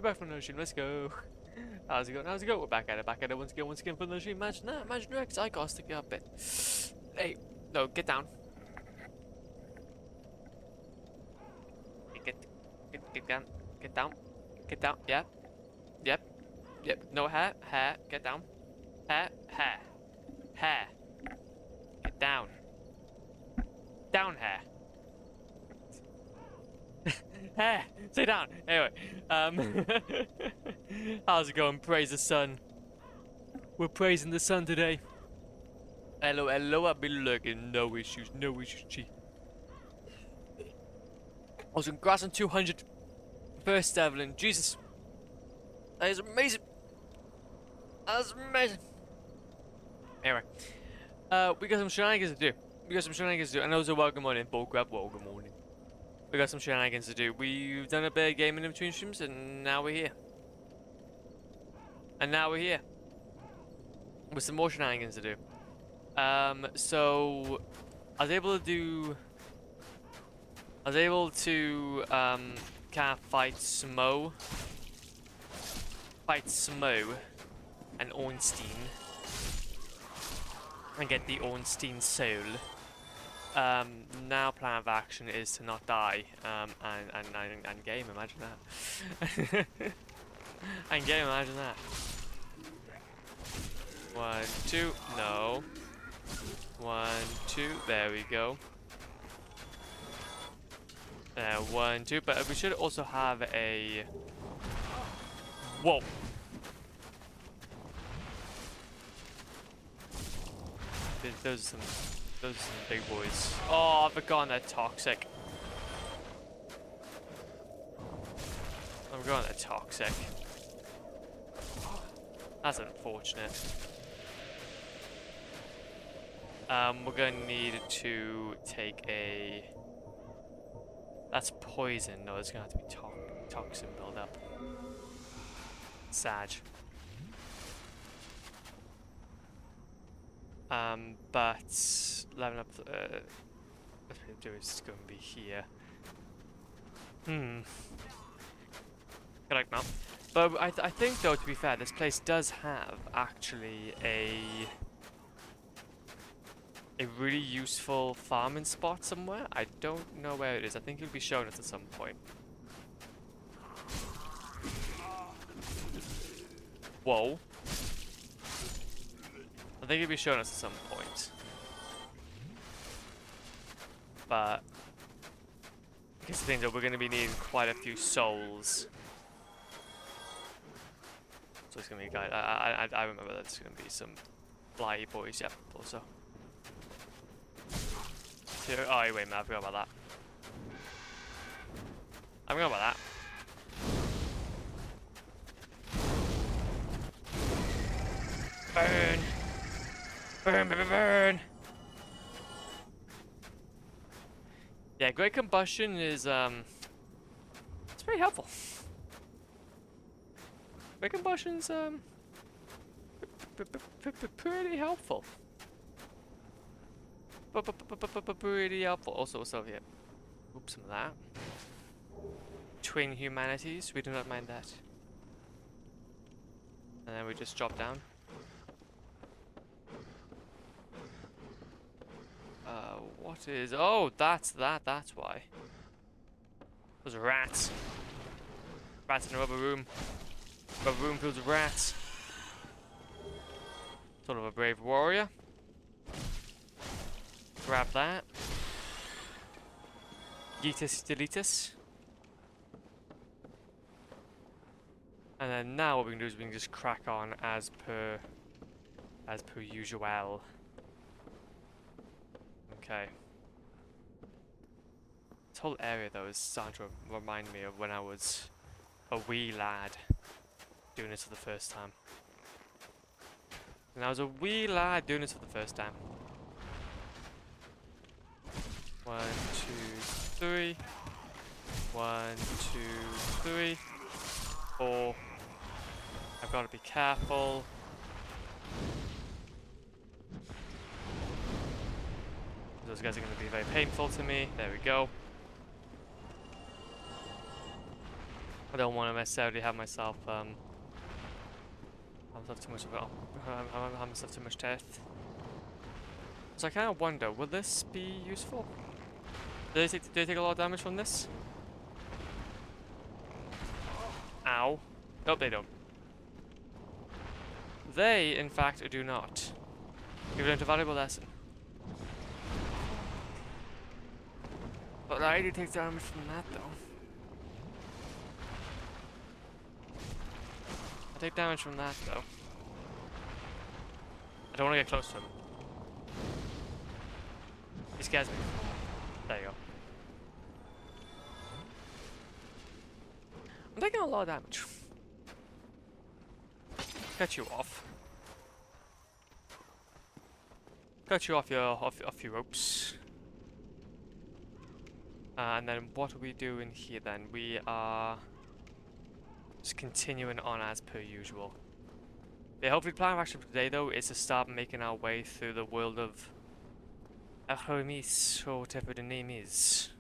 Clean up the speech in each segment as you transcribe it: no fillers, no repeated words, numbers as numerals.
We're back from the stream. Let's go. How's it going? How's it going? We're back at it. Back at it once again from the stream. Imagine that. Imagine Rex. I gotta stick you up a bit. Hey, no, get down. Get down. Get down. Get down. Yep. Yep. Yep. No hair. Hair. Get down. Hair. Hair. Hair. Get down. Down hair. Hair. Stay down. Anyway. How's it going? Praise the sun. We're praising the sun today. Hello, hello. I've been looking. No issues. No issues. Gee. I was in grass on 200. First Evelyn. Jesus. That is amazing. That's amazing. Anyway. We got some shenanigans to do. And also welcome morning. Bullcrap. Welcome morning. We got some shenanigans to do. We've done a bit of gaming in between streams, and now we're here. With some more shenanigans to do. So I was able to kind of fight Smo and Ornstein and get the Ornstein soul. Now plan of action is to not die and game. Imagine that. And game. Imagine that. 1, 2. No. 1, 2. There we go. 1, 2. But we should also have a. Whoa. Those are some big boys. Oh, I've forgotten they're toxic. That's unfortunate. We're gonna need to take a. That's poison. No, it's gonna have to be toxin buildup. Sag. But leveling up. What we do is going to be here. Correct now. But I think though, to be fair, this place does have actually a really useful farming spot somewhere. I don't know where it is. I think it'll be shown us at some point. Whoa. I think it'll be shown us at some point. But I guess the thing that we're going to be needing quite a few souls. So it's going to be a guy. I remember that's going to be some fly boys. Yep, also. Oh, wait, man, I forgot about that. I forgot about that. Burn! Burn, burn, burn! Yeah, Great Combustion is, it's pretty helpful. Great Combustion's, pretty helpful. Pretty helpful. Also here. Oops, some of that. Twin humanities, we do not mind that. And then we just drop down. What is... Oh, that's why. Those are rats. Rats in a rubber room. Rubber room filled with rats. Sort of a brave warrior. Grab that. Yeetus deletus. And then now what we can do is we can just crack on as per usual. Okay. This whole area though is starting to remind me of when I was a wee lad doing this for the first time. And I was a wee lad doing this for the first time. 1, 2, 3. 1, 2, 3. 4. I've got to be careful. Those guys are going to be very painful to me. There we go. I don't want to necessarily have myself have myself too much of it. Have myself too much death. So I kind of wonder, will this be useful? Do they take a lot of damage from this? Ow. Nope, they don't. They, in fact, do not. You've learned a valuable lesson. But I do take damage from that, though. I take damage from that, though. I don't want to get close to him. He scares me. There you go. I'm taking a lot of damage. Cut you off. Cut you off your ropes. And then what are we doing here then? We are just continuing on as per usual. Yeah, hopefully the plan of action for today though is to start making our way through the world of Hermes, or whatever the name is.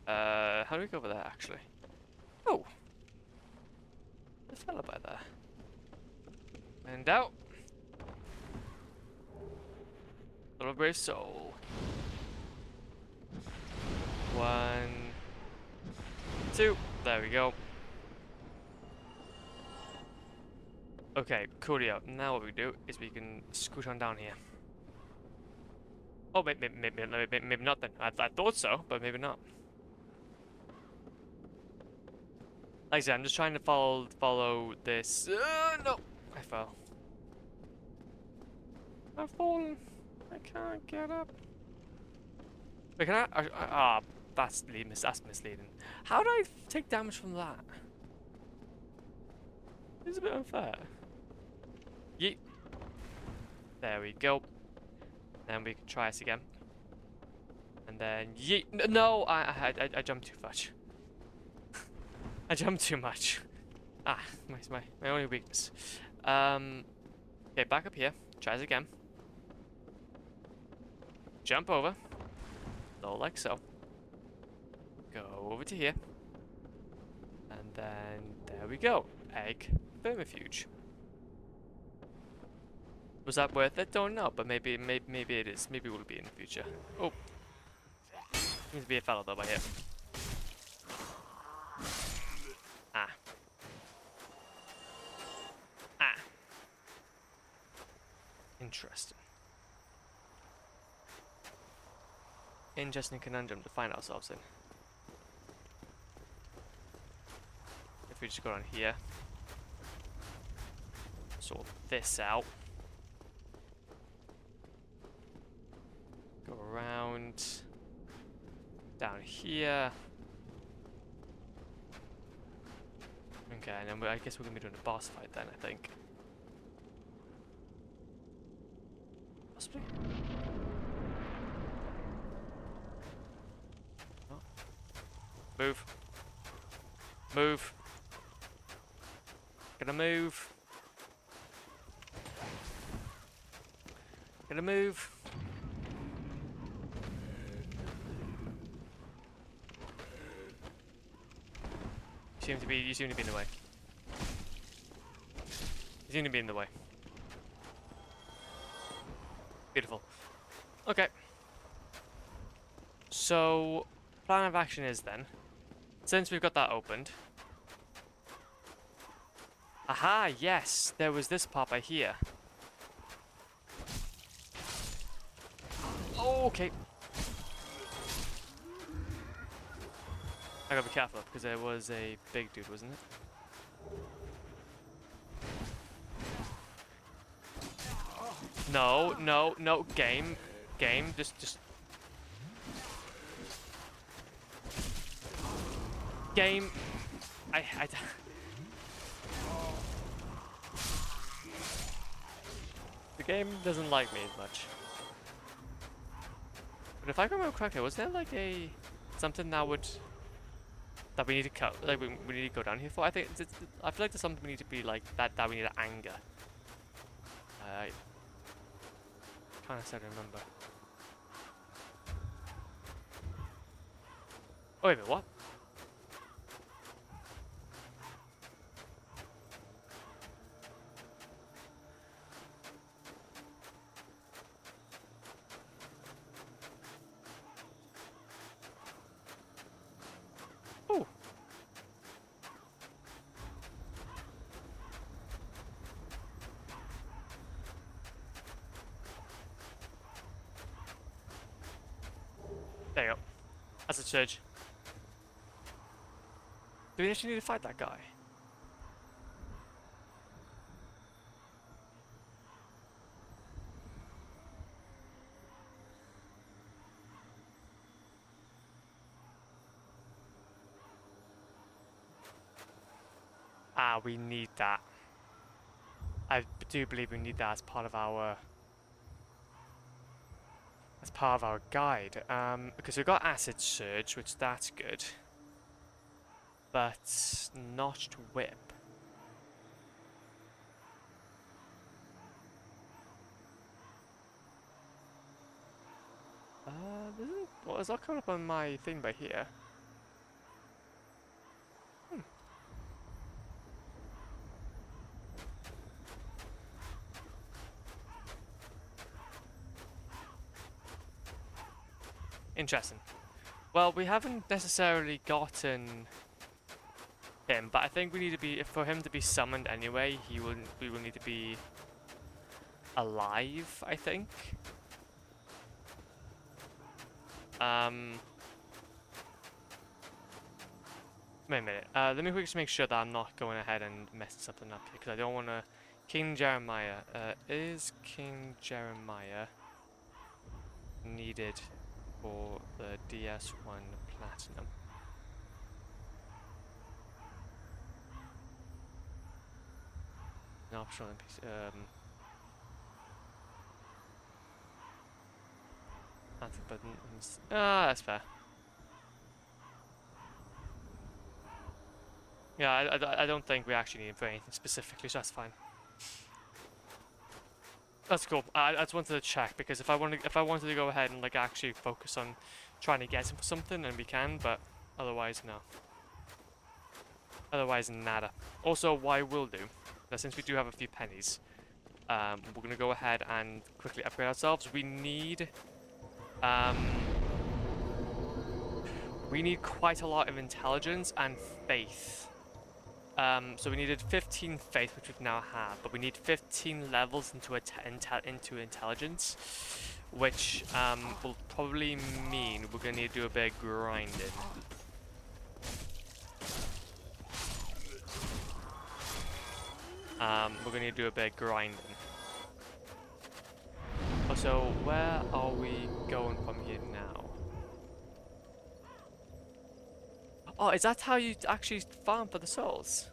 How do we go over there actually? Oh! The fella by there. And out! Little brave soul. 1, 2. There we go. Okay, coolio. Now what we do is we can scoot on down here. Oh, maybe not then. I thought so, but maybe not. Like I said, I'm just trying to follow this. No! I fell. I've fallen. I can't get up. Wait, can I? That's misleading. How do I take damage from that? It's a bit unfair. Yeet. There we go. Then we can try this again. And then yeet. No, I jumped too much. I jumped too much. Ah, my only weakness. Okay, back up here. Try this again. Jump over. No, like so. Go over to here. And then there we go. Egg vermifuge. Was that worth it? Don't know, but maybe it is. Maybe it will be in the future. Oh. Seems to be a fellow though by here. Ah. Ah. Interesting. Interesting conundrum to find ourselves in. If we just go on here. Sort this out. Go around. Down here. Okay, and then I guess we're gonna be doing a boss fight then, I think. Possibly? Oh. Move. Move. Gonna move. Gonna move. You seem to be in the way. You seem to be in the way. Beautiful. Okay. So, plan of action is then, since we've got that opened. Aha, yes, there was this part by here. Okay. I gotta be careful because there was a big dude, wasn't it? No, no, no, game, just game. I the game doesn't like me as much. But if I remember correctly, wasn't there like a something that would that we need to cut? Like we need to go down here for? I think I feel like there's something we need to be like that we need to anger. Kind of said remember. Oh, wait a minute, what? Oh. There you go. That's a surge. Do we actually need to fight that guy? Ah, we need that. I do believe we need that as part of our guide. Because we've got acid surge, which that's good, but notched whip. What is that coming up on my thing by here? Interesting. Well, we haven't necessarily gotten him, but I think we need to be, for him to be summoned anyway, we will need to be alive, I think. Wait a minute. Let me quickly just make sure that I'm not going ahead and messing something up here, because I don't want to... King Jeremiah. Is King Jeremiah needed for the DS1 Platinum? An optional NPC. That's buttons. Ah, that's fair. Yeah, I don't think we actually need him for anything specifically, so that's fine. That's cool. I just wanted to check, because if I wanted to go ahead and like actually focus on trying to get him for something, then we can, but otherwise no. Otherwise nada. Also, what I will do, since we do have a few pennies, we're gonna go ahead and quickly upgrade ourselves. We need quite a lot of intelligence and faith. So we needed 15 faith, which we now have, but we need 15 levels into intelligence, which will probably mean we're gonna need to do a bit of grinding. We're gonna need to do a bit of grinding. Also, where are we going from here now? Oh, is that how you actually farm for the souls?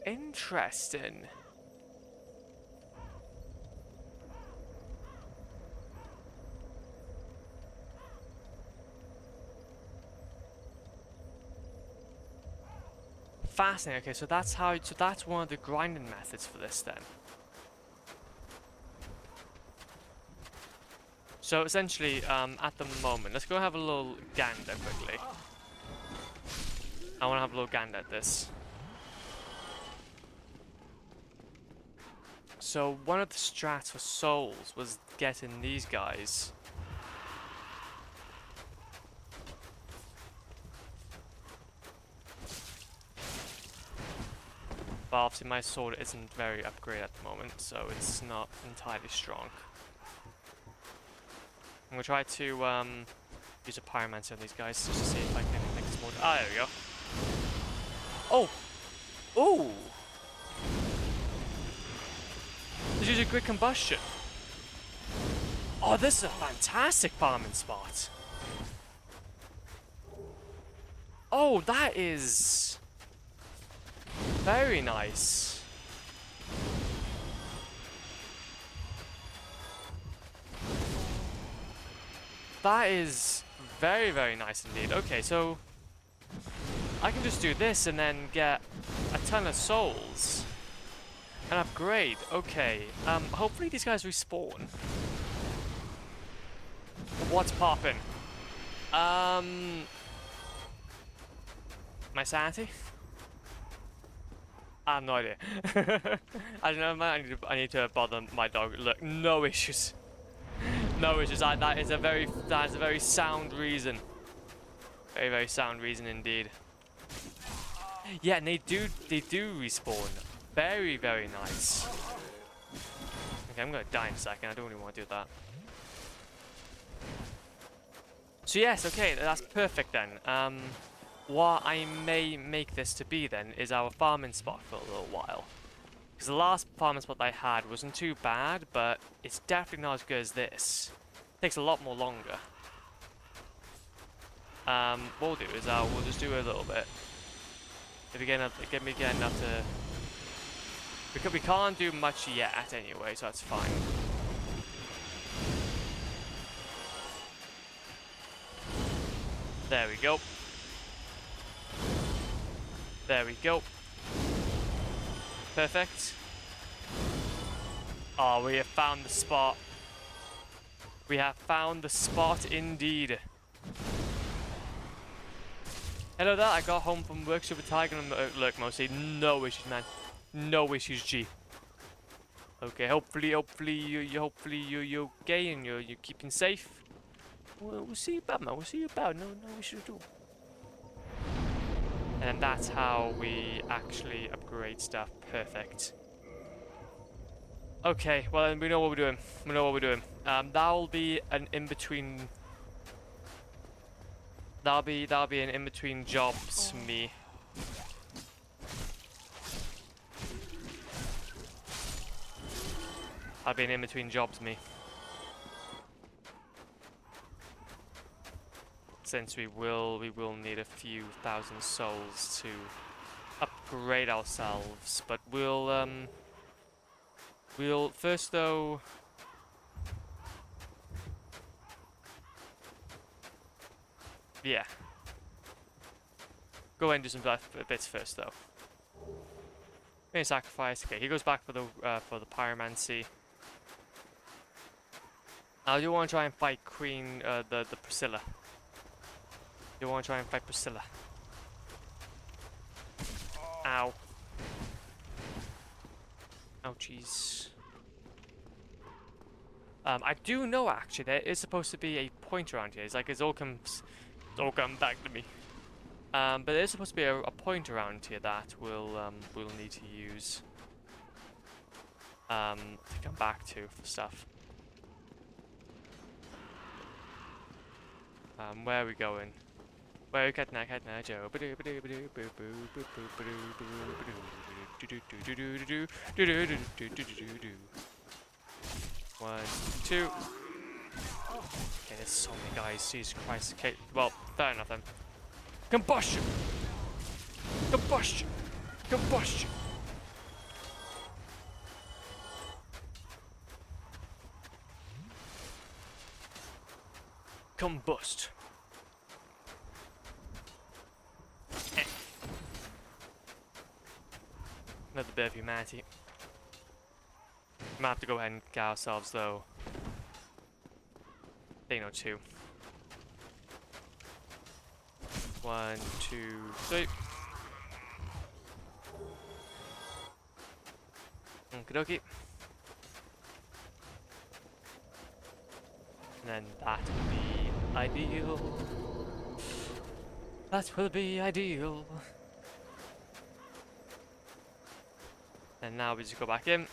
Interesting. Fascinating. Okay, so that's one of the grinding methods for this then. So essentially, at the moment, let's go have a little gander quickly. I want to have a little gander at this. So one of the strats for souls was getting these guys. But obviously my sword isn't very upgraded at the moment, so it's not entirely strong. I'm gonna try to use a pyromancer on these guys just to see if I can make this more. Ah, there we go. Oh! Oh! Let's use a grid combustion. Oh, this is a fantastic farming spot. Oh, that is very nice. That is very, very nice indeed. Okay, so I can just do this and then get a ton of souls. An upgrade. Okay. Hopefully these guys respawn. What's poppin'? My sanity? I have no idea. I don't know, man. I need to bother my dog. Look, no issues. No issues. That is a very sound reason. Very, very sound reason indeed. Yeah, and they do respawn. Very, very nice. Okay, I'm gonna die in a second. I don't really want to do that. So yes, okay, that's perfect then. What I may make this to be then is our farming spot for a little while. Because the last farming spot I had wasn't too bad, but it's definitely not as good as this. It takes a lot more longer. What we'll do is we'll just do a little bit. If we get enough to... Because we can't do much yet anyway, so that's fine. There we go. There we go. Perfect. Oh, we have found the spot. We have found the spot indeed. Hello there, I got home from work, super tiger, and look, mostly no issues, man. No issues, G. Okay, hopefully you're okay and you're keeping safe. We'll see you about, man. We'll see you about. No issues at all. And that's how we actually upgrade stuff. Perfect. Okay, well then we know what we're doing. We know what we're doing. That'll be an in-between. That'll be an in-between jobs, me. I'll be an in-between jobs, me. Since we will need a few thousand souls to upgrade ourselves, but we'll first though. Yeah. Go ahead and do some bits first, though. Main sacrifice. Okay, he goes back for the pyromancy. Now, do you want to try and fight Queen the Priscilla? Do you want to try and fight Priscilla? Ow. Ouchies. I do know actually there is supposed to be a point around here. It's like it's all come back to me. But there's supposed to be a point around here that we'll need to use to come back to for stuff. Where are we going? Where are we getting now, Joe? 1, 2. Okay, there's so many guys. Jesus Christ. Okay, well, fair enough then. Combustion! Combustion! Combustion! Combust. Another bit of humanity. Might have to go ahead and get ourselves though. Thing or two. 1, 2, 3. Okie dokie. And then that will be ideal. That will be ideal. And now we just go back in.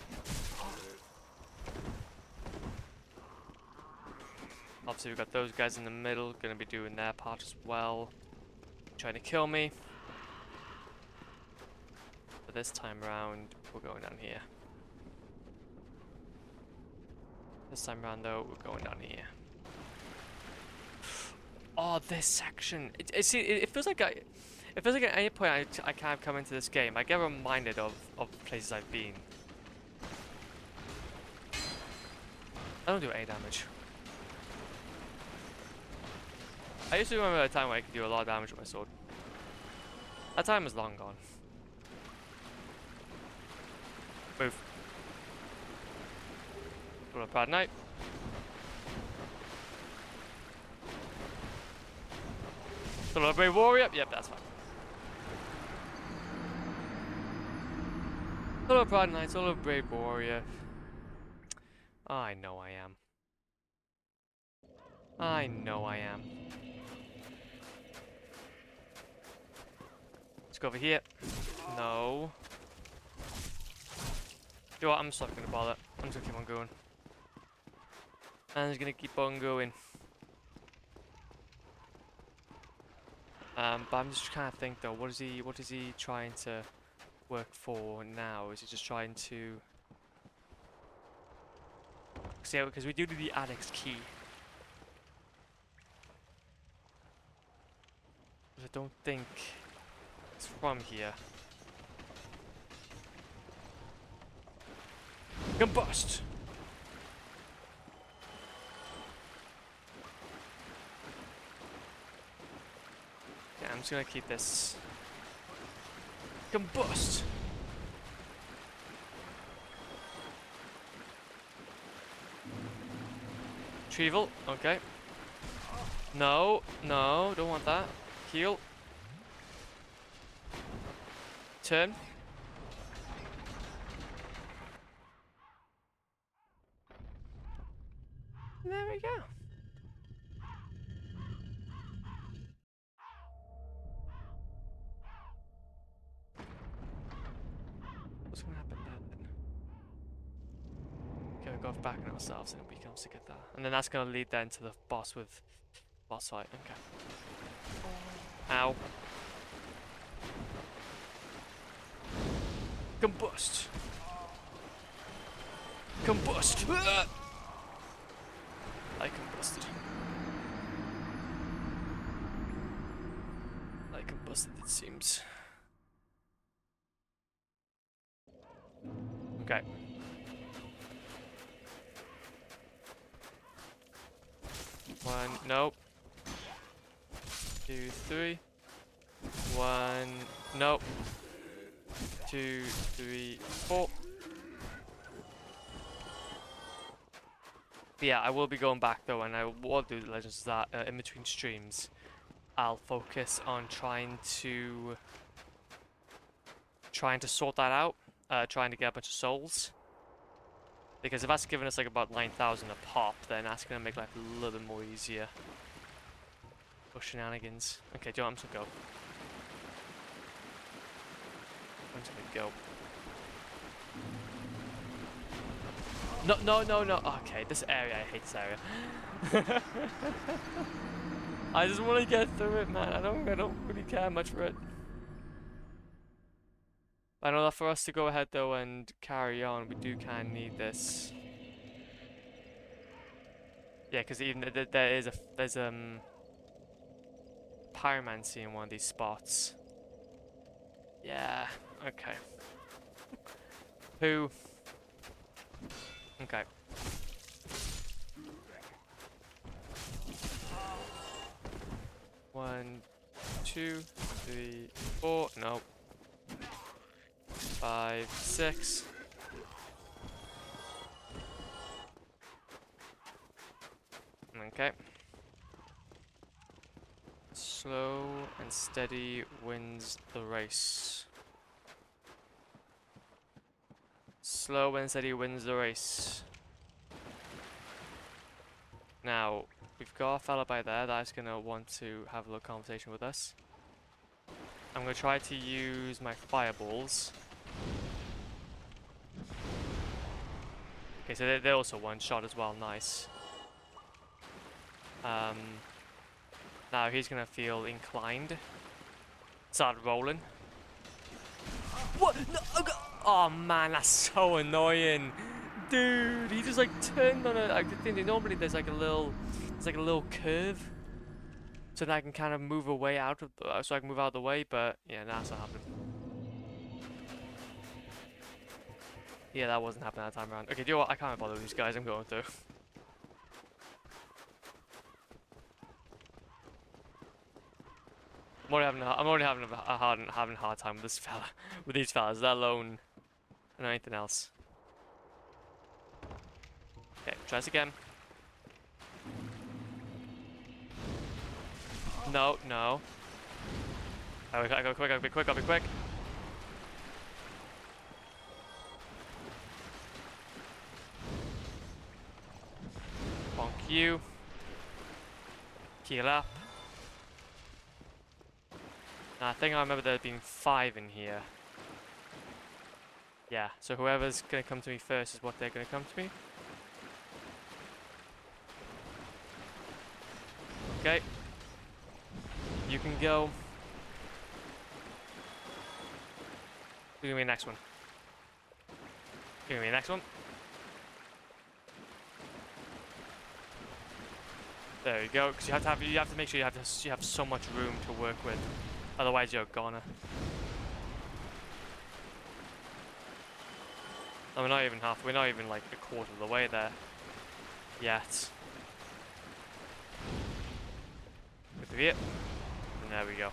Obviously we've got those guys in the middle, gonna be doing their part as well. Trying to kill me. But this time around, we're going down here. This time around though, we're going down here. Oh, this section. It feels like at any point I kind of come into this game, I get reminded of places I've been. I don't do any damage. I used to remember a time where I could do a lot of damage with my sword. That time is long gone. Move. What a bad night. Hello, brave warrior. Yep, that's fine. Hello, Pride Knights. Hello, brave warrior. I know I am. I know I am. Let's go over here. No. You know what? I'm just not gonna bother. I'm just gonna keep on going. I'm just gonna keep on going. But I'm just trying to think though. What is he trying to work for now? Is he just trying to? See, because we do need the addict's key. But I don't think it's from here. Combust! Yeah, I'm just gonna keep this. Combust! Retrieval, okay. No, no, don't want that. Heal. Turn. There we go. What's gonna happen then? Okay, we go back on ourselves and we can also get that. And then that's gonna lead then to the boss with boss fight. Okay. Ow. Combust. Combust. I combusted. I combusted, it seems. Okay. One, nope. 2, 3. 1, nope. 2, 3, 4. But yeah, I will be going back though, and I will do the Legends of that in between streams. I'll focus on trying to sort that out, trying to get a bunch of souls. Because if that's giving us like about 9,000 a pop, then that's gonna make life a little bit more easier. For shenanigans. Okay, do you know what? I'm just gonna go. I'm just gonna go. No, no, no, no. Okay, this area, I hate this area. I just want to get through it, man. I don't really care much for it. I know that for us to go ahead though and carry on, we do kind of need this. Yeah, because even there's pyromancy in one of these spots. Yeah. Okay. Who? Okay. One, 2, 3, 4. Nope. 5, 6. Okay. Slow and steady wins the race. Slow and steady wins the race. Now, we've got a fella by there that's gonna want to have a little conversation with us. I'm gonna try to use my fireballs. Okay, so they're also one shot as well, nice. Now he's gonna feel inclined. Start rolling. What? No, oh man, that's so annoying, dude. He just like turned on a. I think normally there's like a little curve, so that I can kind of move away out of, so I can move out of the way. But yeah, that's not happening. Yeah, that wasn't happening that time around. Okay, do you know what? I can't bother with these guys. I'm going through. I'm already having a hard time with this fella, with these fellas, let alone And anything else. Okay, try this again. No, no. I go quick, I'll be quick, I'll be quick. Bonk you. Heal up. Now, I think I remember there being 5 in here. Yeah, so whoever's gonna come to me first is what they're gonna come to me. Okay. You can go. Give me the next one. Give me the next one. There you go. Because you have to make sure you have so much room to work with. Otherwise, you're a goner. No, we're not even half. We're not even like a quarter of the way there yet. Good to be it. And there we go.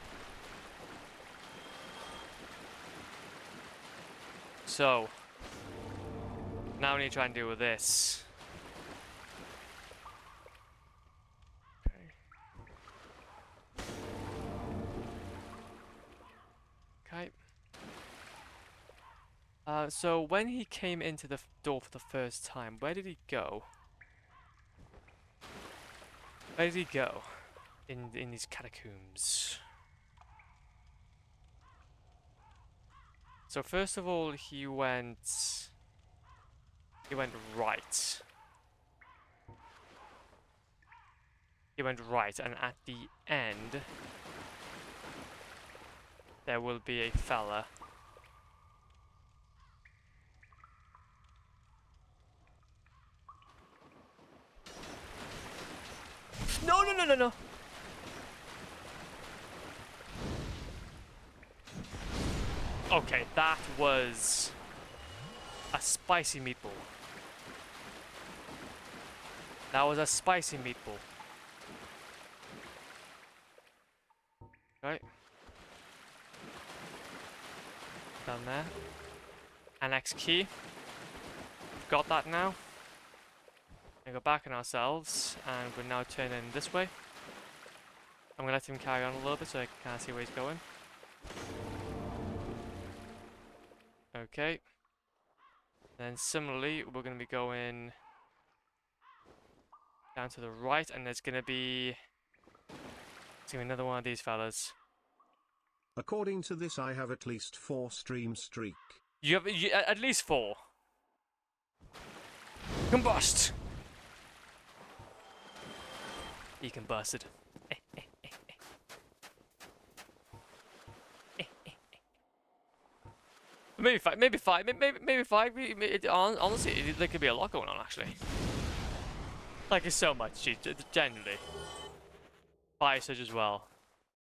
So now we need to try and deal with this. Okay. So when he came into the door for the first time, where did he go? Where did he go? In these catacombs. So first of all, he went right. He went right, and at the end there will be a fella. No, no, no, no, no. Okay, that was a spicy meatball. That was a spicy meatball. Right. Down there. Annex key. Got that now. We go back on ourselves, and we're now turning this way. I'm gonna let him carry on a little bit so I can kind of see where he's going. Okay. Then similarly, we're gonna be going down to the right, and there's gonna be another one of these fellas. According to this, I have at least 4 stream streak. You have at least 4. Combust. He combusted. Maybe 5. Maybe 5. Maybe 5. Honestly, there could be a lot going on actually. Thank you so much, genuinely. Fire Surge as well.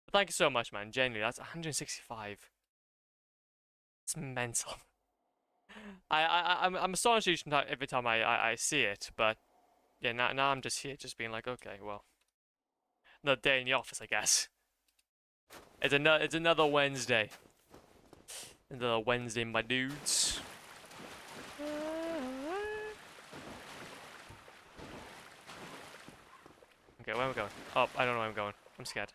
But thank you so much, man. Genuinely, that's 165. It's mental. I'm astonished every time I see it, but yeah, now I'm just here, just being like, okay, well, another day in the office, I guess. It's another Wednesday. Another Wednesday, my dudes. Okay, where am I going? Oh, I don't know where I'm going. I'm scared.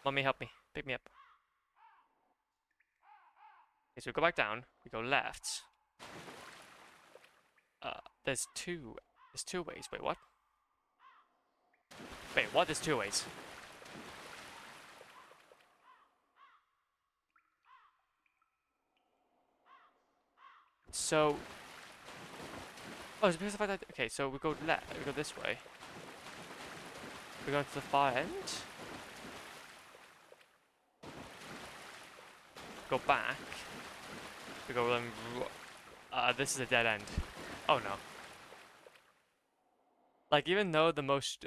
Mommy, help me. Pick me up. Okay, so we go back down. We go left. There's two ways. Wait, what? Wait, what? There's 2 ways. So... Oh, it's because of that... Okay, so we go left. We go this way. We're going to the far end. Go back. We go... this is a dead end. Oh, no. Like, even though most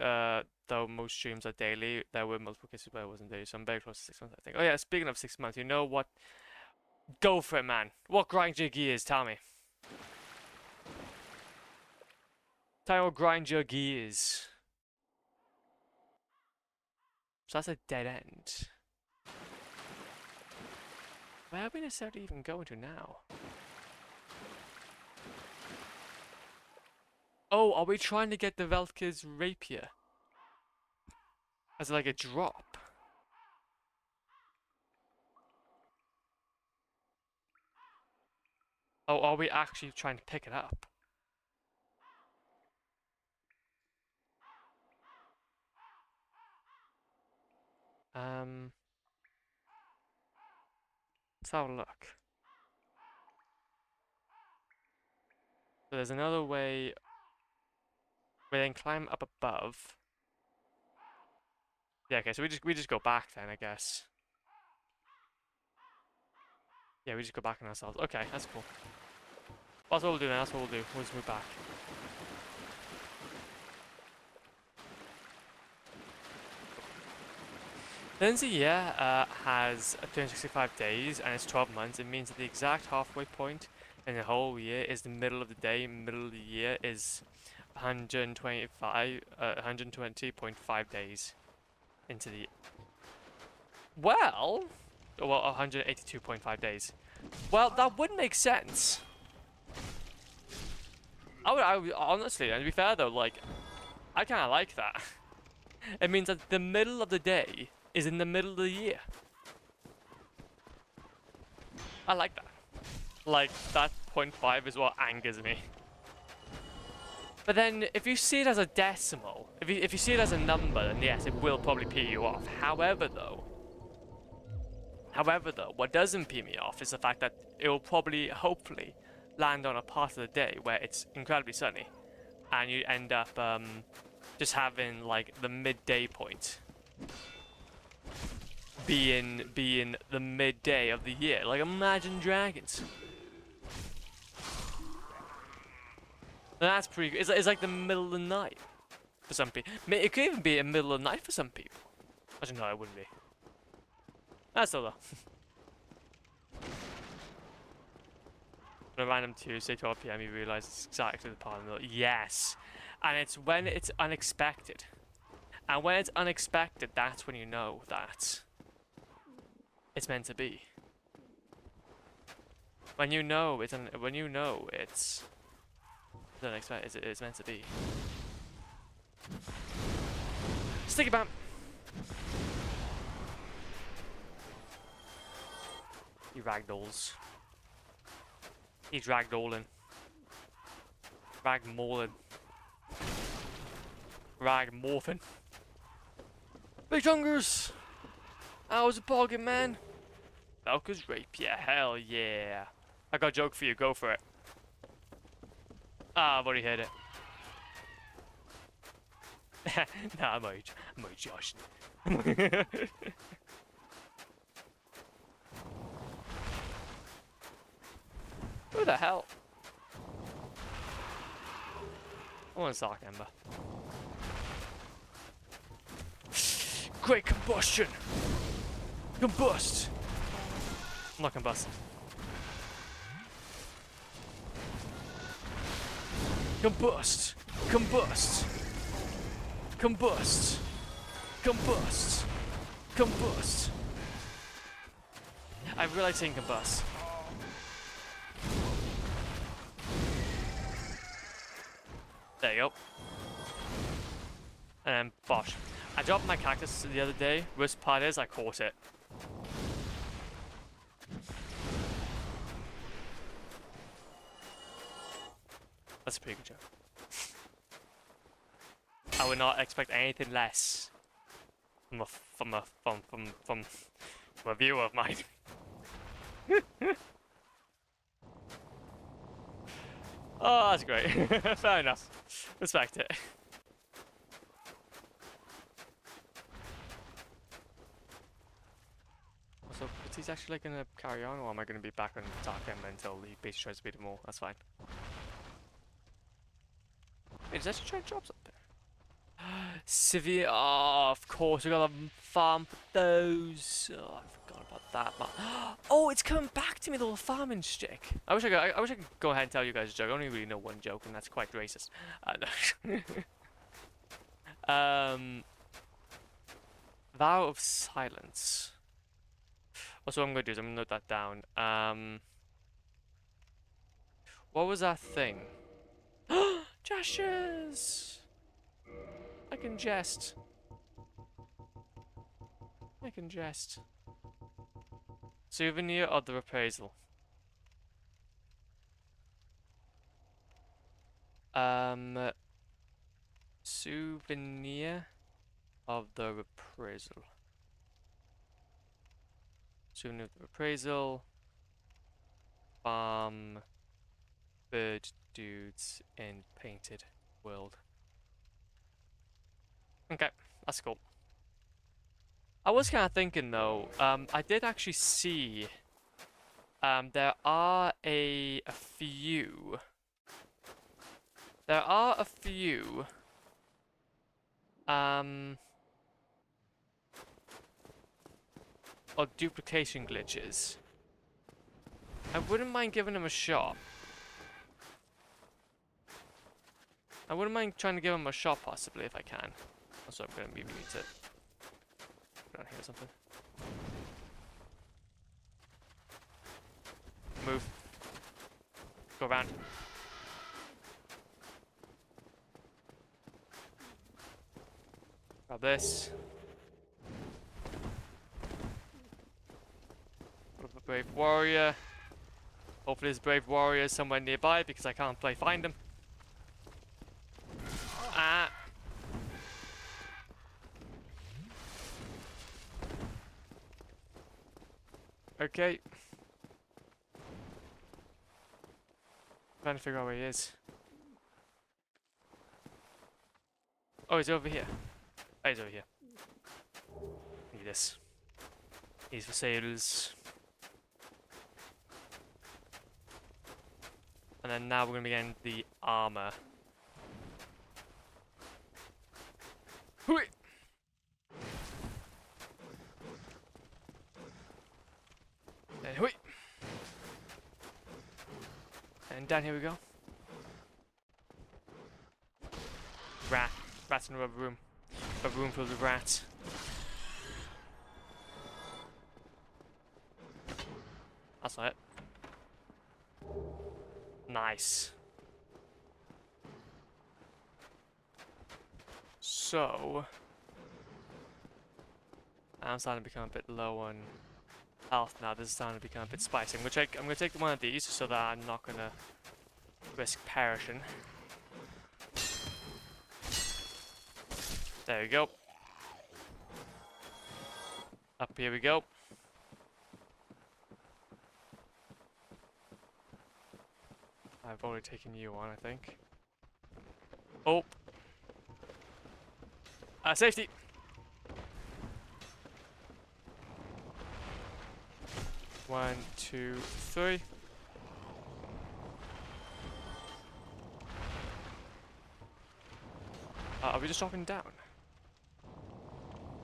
streams are daily, there were multiple cases where it wasn't daily, so I'm very close to 6 months, I think. Oh yeah, speaking of 6 months, you know what? Go for it, man. What grind your gears? Tell me. Tell me what grind your gears. So that's a dead end. Where are we necessarily even going to now? Oh, are we trying to get the Velka's rapier? As like a drop? Oh, are we actually trying to pick it up? Let's have a look. So there's another way. We then climb up above. Yeah, okay, so we just go back then, I guess. Yeah, we just go back on ourselves. Okay, that's cool. That's what we'll do then, that's what we'll do. We'll just move back. Since a year has 365 days and it's 12 months, it means that the exact halfway point in the whole year is the middle of the day. Middle of the year is 120.5 days into the... Well, 182.5 days. Well, that would make sense. I would honestly, and to be fair though, like, I kind of like that. It means that the middle of the day is in the middle of the year. I like that. Like, that 0.5 is what angers me. But then, if you see it as a decimal, if you see it as a number, then yes, it will probably pee you off. However though, what doesn't pee me off is the fact that it will probably, hopefully, land on a part of the day where it's incredibly sunny. And you end up, just having, like, the midday point being the midday of the year. Like, Imagine Dragons. That's pretty good. It's like the middle of the night for some people. It could even be a middle of the night for some people. Actually, no, it wouldn't be. That's still though. On a random Tuesday, 12 PM, you realise it's exactly the part of the middle. Yes. And it's when it's unexpected. And when it's unexpected, that's when you know that it's meant to be. When you know it's unexpected, it's meant to be. Sticky bam. You ragdolls. He's ragdolling. Ragmorphin. Ragmorphin. Big Chungers! How's it pogging, man? Velka's rapier, hell yeah. I got a joke for you, go for it. Ah, I've already heard it. Nah, I'm only joshing. Who the hell? I want to Sark Ember. Great combustion! Combust! I'm not combusting. Combust! Combust! Combust! Combust! Combust! I really like saying combust. There you go. And then bosh. I dropped my cactus the other day. Worst part is I caught it. That's a pretty good joke. I would not expect anything less from a viewer of mine. Oh, that's great. Fair enough. Respect it. So, is he actually like gonna carry on, or am I gonna be back on Dark Ember until he basically tries to beat them all? That's fine. Wait, is actually trying to drop something? Severe. Oh, of course, we gotta farm for those. Oh, I forgot about that. But oh, it's coming back to me, the little farming stick. I wish I could go ahead and tell you guys a joke. I only really know one joke, and that's quite racist. No. Vow of Silence. Also, what I'm gonna do is I'm gonna note that down. What was that thing? Gestures! I can jest. I can jest. Souvenir of the appraisal. Souvenir of the appraisal. Souvenir of the appraisal. Bird dudes in painted world. Okay, that's cool. I was kind of thinking though, I did actually see, there are a few or duplication glitches. I wouldn't mind giving them a shot. I wouldn't mind trying to give them a shot possibly if I can. Also, I'm gonna maybe need to put down here or something. Move. Go around. Grab this. Put up a brave warrior. Hopefully there's a brave warrior somewhere nearby because I can't find him. Ah. Okay. Trying to figure out where he is. Oh, he's over here. Oh, he's over here. Need this. These for sales. And then now we're gonna be getting the armor. Hui! And hui! And down here we go. Rat. Rats in a rubber room. A room filled with rats. That's not it. Nice. So I'm starting to become a bit low on health now. This is starting to become a bit spicy. I'm gonna take one of these so that I'm not gonna risk perishing. There we go. Up here we go. I've already taken you on, I think. Oh. Safety! One, two, three. Are we just dropping down?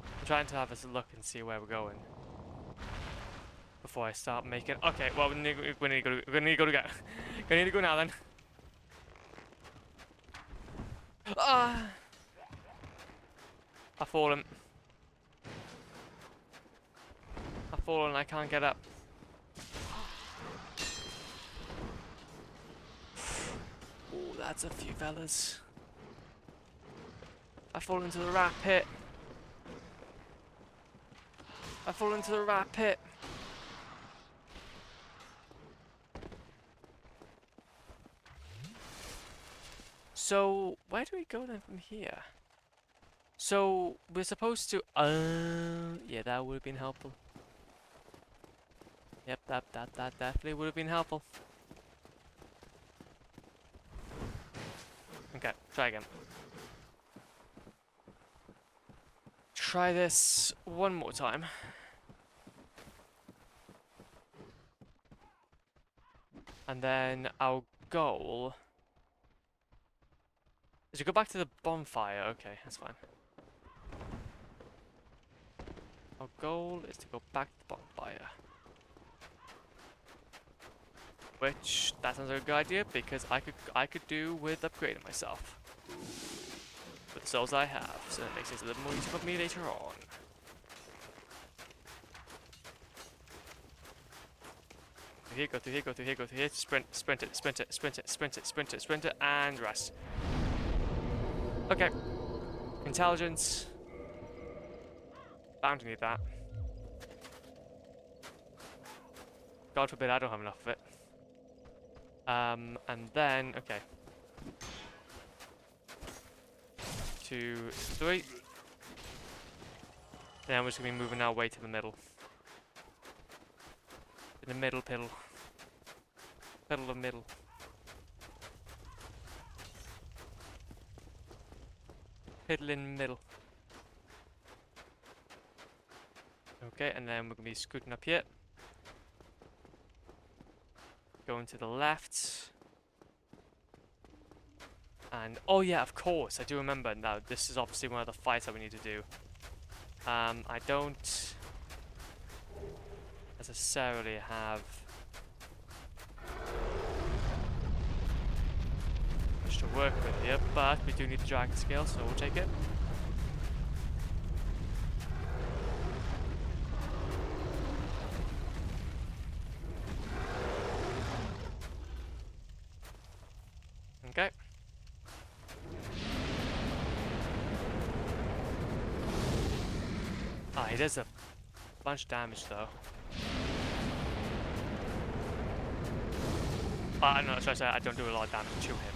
I'm trying to have a look and see where we're going before I start making. Okay, well we need to go now then. Ah! I've fallen. I can't get up. Oh, that's a few fellas. I fall into the rat pit. So, where do we go then from here? So, we're supposed to... yeah, that would have been helpful. Yep, that definitely would have been helpful. Okay, try again. Try this one more time. And then our goal is to go back to the bonfire. Okay, that's fine. Our goal is to go back to the bonfire. Which, that sounds like a good idea because I could do with upgrading myself. With the souls I have, so it makes it a little more easy for me later on. through here, go through here, go through here, go through here. Sprint, sprint it, sprint it, sprint it, sprint it, sprint it, sprint it, and rest. Okay. Intelligence. Bound to need that. God forbid I don't have enough of it. And then, okay. 2, 3. Then we're just gonna be moving our way to the middle. In the middle, piddle. Piddle of middle. Piddle in middle. Okay, and then we're gonna be scooting up here. Going to the left. And, oh yeah, of course, I do remember now. This is obviously one of the fights that we need to do. I don't necessarily have much to work with here, but we do need the dragon scale, so we'll take it. Okay. Ah, he does a bunch of damage though. No, sorry, I don't do a lot of damage to him.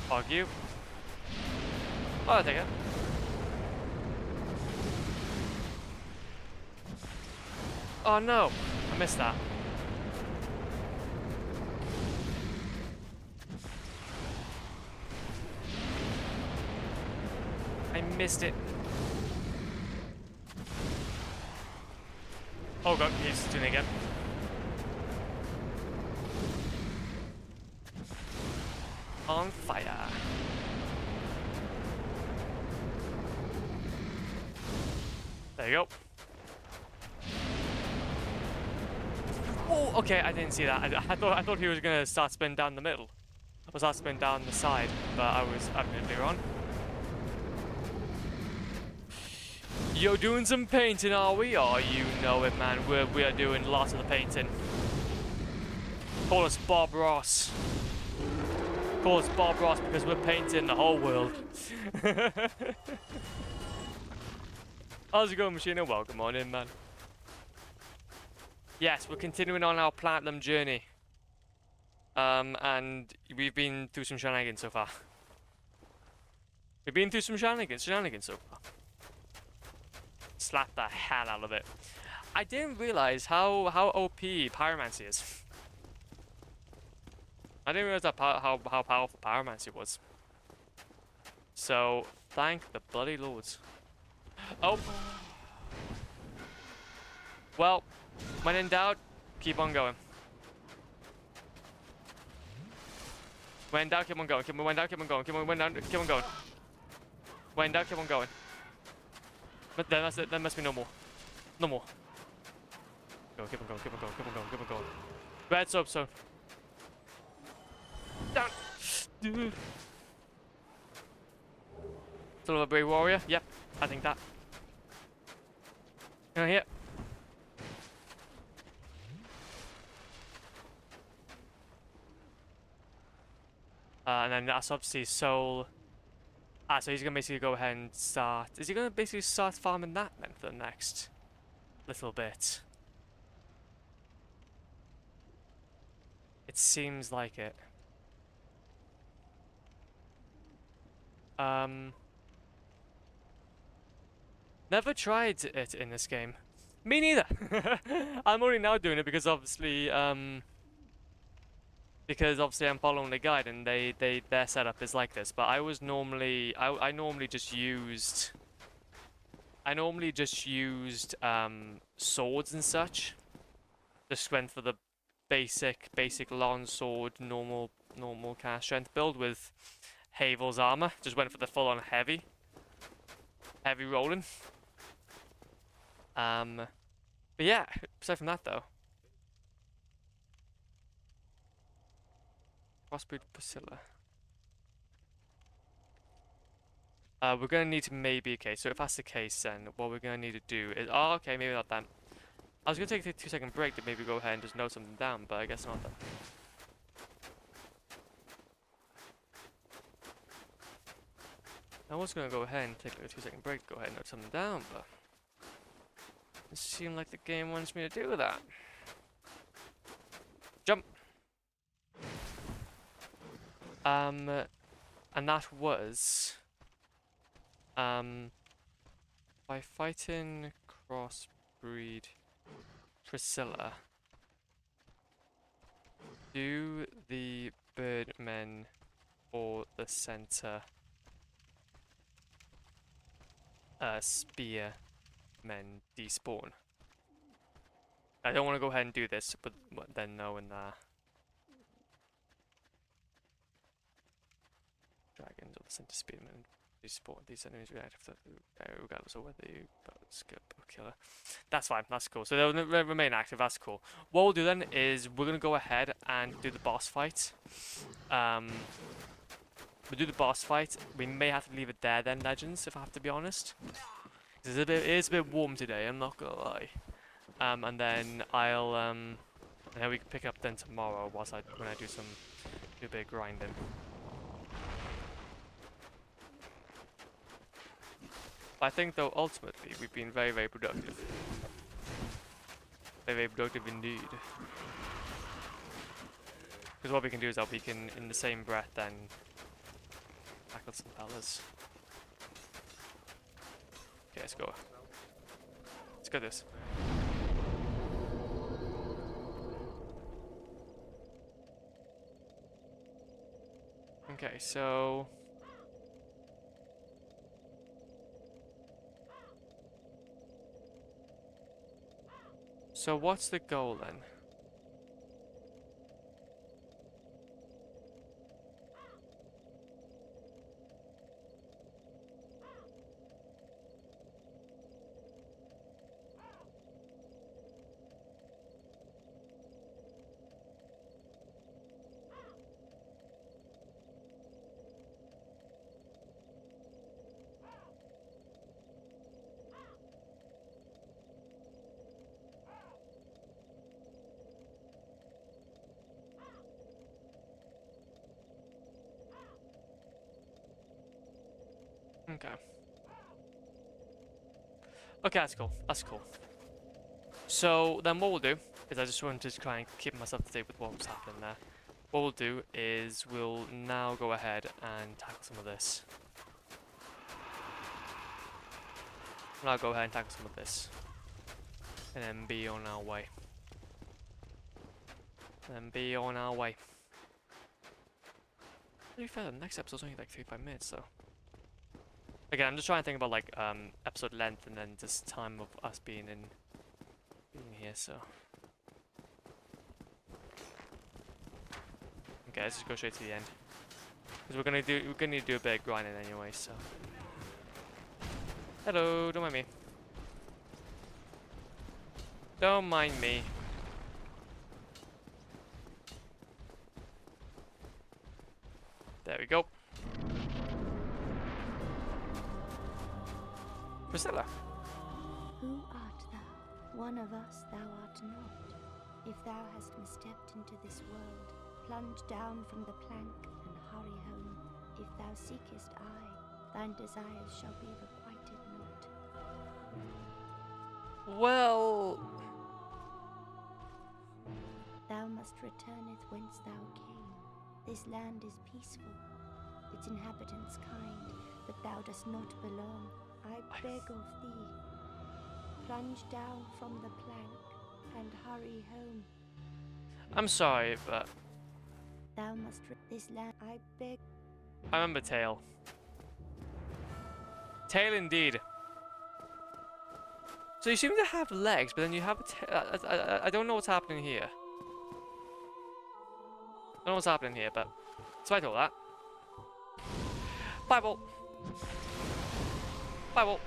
Fuck you. Oh, I'll take it. Oh no, I missed that. I missed it. Oh god, he's doing it again. On fire. There you go. Oh, okay, I didn't see that. I thought he was gonna start spinning down the middle. Or start spinning down the side, but I was admittedly wrong. You're doing some painting, are we? Oh, you know it, man. We are doing lots of the painting. Call us Bob Ross. Call us Bob Ross because we're painting the whole world. How's it going, Machina? Welcome on in, man. Yes, we're continuing on our platinum journey. And we've been through some shenanigans so far. We've been through some shenanigans so far. Slap the hell out of it. I didn't realize how OP Pyromancy is. I didn't realize how powerful Pyromancy was. So, thank the bloody lords. Oh! Well, when in doubt, keep on going. When in doubt, keep on going. When in doubt, keep on going. Keep on going. When in doubt, keep on going. But there must be no more. No more. Go, keep on going, keep on going, keep on going, keep on going. Red soapstone. Down. Still of a brave warrior? Yep, I think that. Here. And then that's obviously soul. So he's gonna basically go ahead and start. Is he gonna basically start farming that then for the next little bit? It seems like it. Never tried it in this game. Me neither. I'm only now doing it because obviously I'm following the guide and their setup is like this. But I was normally I normally just used swords and such. Just went for the basic long sword normal kind of strength build with Havel's armor. Just went for the full on heavy rolling. But yeah, aside from that though. Crossbreed Priscilla. We're gonna need to maybe, okay, so if that's the case, then what we're gonna need to do is, oh, okay, maybe not then. I was gonna take a 2-second break to maybe go ahead and just note something down, but I guess not then. I was gonna go ahead and take like a 2-second break to go ahead and note something down, but it seemed like the game wants me to do that. Jump! And that was, by fighting crossbreed Priscilla, do the birdmen or the center spear men despawn? I don't want to go ahead and do this, but then knowing that dragons or the center spearmen despawn, these enemies react regardless of whether you skip or killer. That's fine, that's cool. So they'll remain active, that's cool. What we'll do then is we're gonna go ahead and do the boss fight. We'll do the boss fight. We may have to leave it there then, Legends, if I have to be honest. It is a bit warm today, I'm not gonna lie. And then I'll and then we can pick up then tomorrow when I do a bit of grinding. But I think though ultimately we've been very, very productive. Very, very productive indeed. Because what we can do is that we can, in the same breath, then tackle some fellas. Okay, let's go. Let's go this. Okay, so what's the goal then? Okay. Okay, that's cool. That's cool. So then what we'll do is I just wanted to try and keep myself up to date with what was happening there. What we'll do is we'll now go ahead and tackle some of this. And I'll go ahead and tackle some of this. And then be on our way. To be fair, the next episode's only like 35 minutes, so. Again, I'm just trying to think about like episode length and then just time of us being here, so. Okay, let's just go straight to the end. Because we're gonna need to do a bit of grinding anyway, so. Hello, don't mind me. Don't mind me. There we go. Priscilla. Who art thou? One of us thou art not. If thou hast misstepped into this world, plunge down from the plank and hurry home. If thou seekest I, thine desires shall be requited not. Well, Thou must returneth whence thou came. This land is peaceful, its inhabitants kind, but thou dost not belong. I beg of thee, plunge down from the plank and hurry home. I'm sorry, but Thou must this land. I beg. I remember Tail. Tail indeed. So you seem to have legs, but then you have a tail. I don't know what's happening here. I don't know what's happening here, but despite all that. Bible. Bible.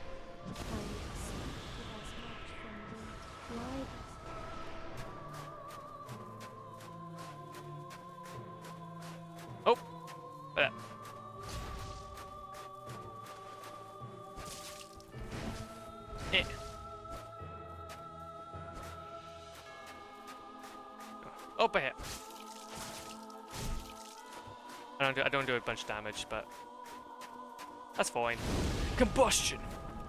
Oh. There. Up here. I don't do a bunch of damage, but that's fine. Combustion.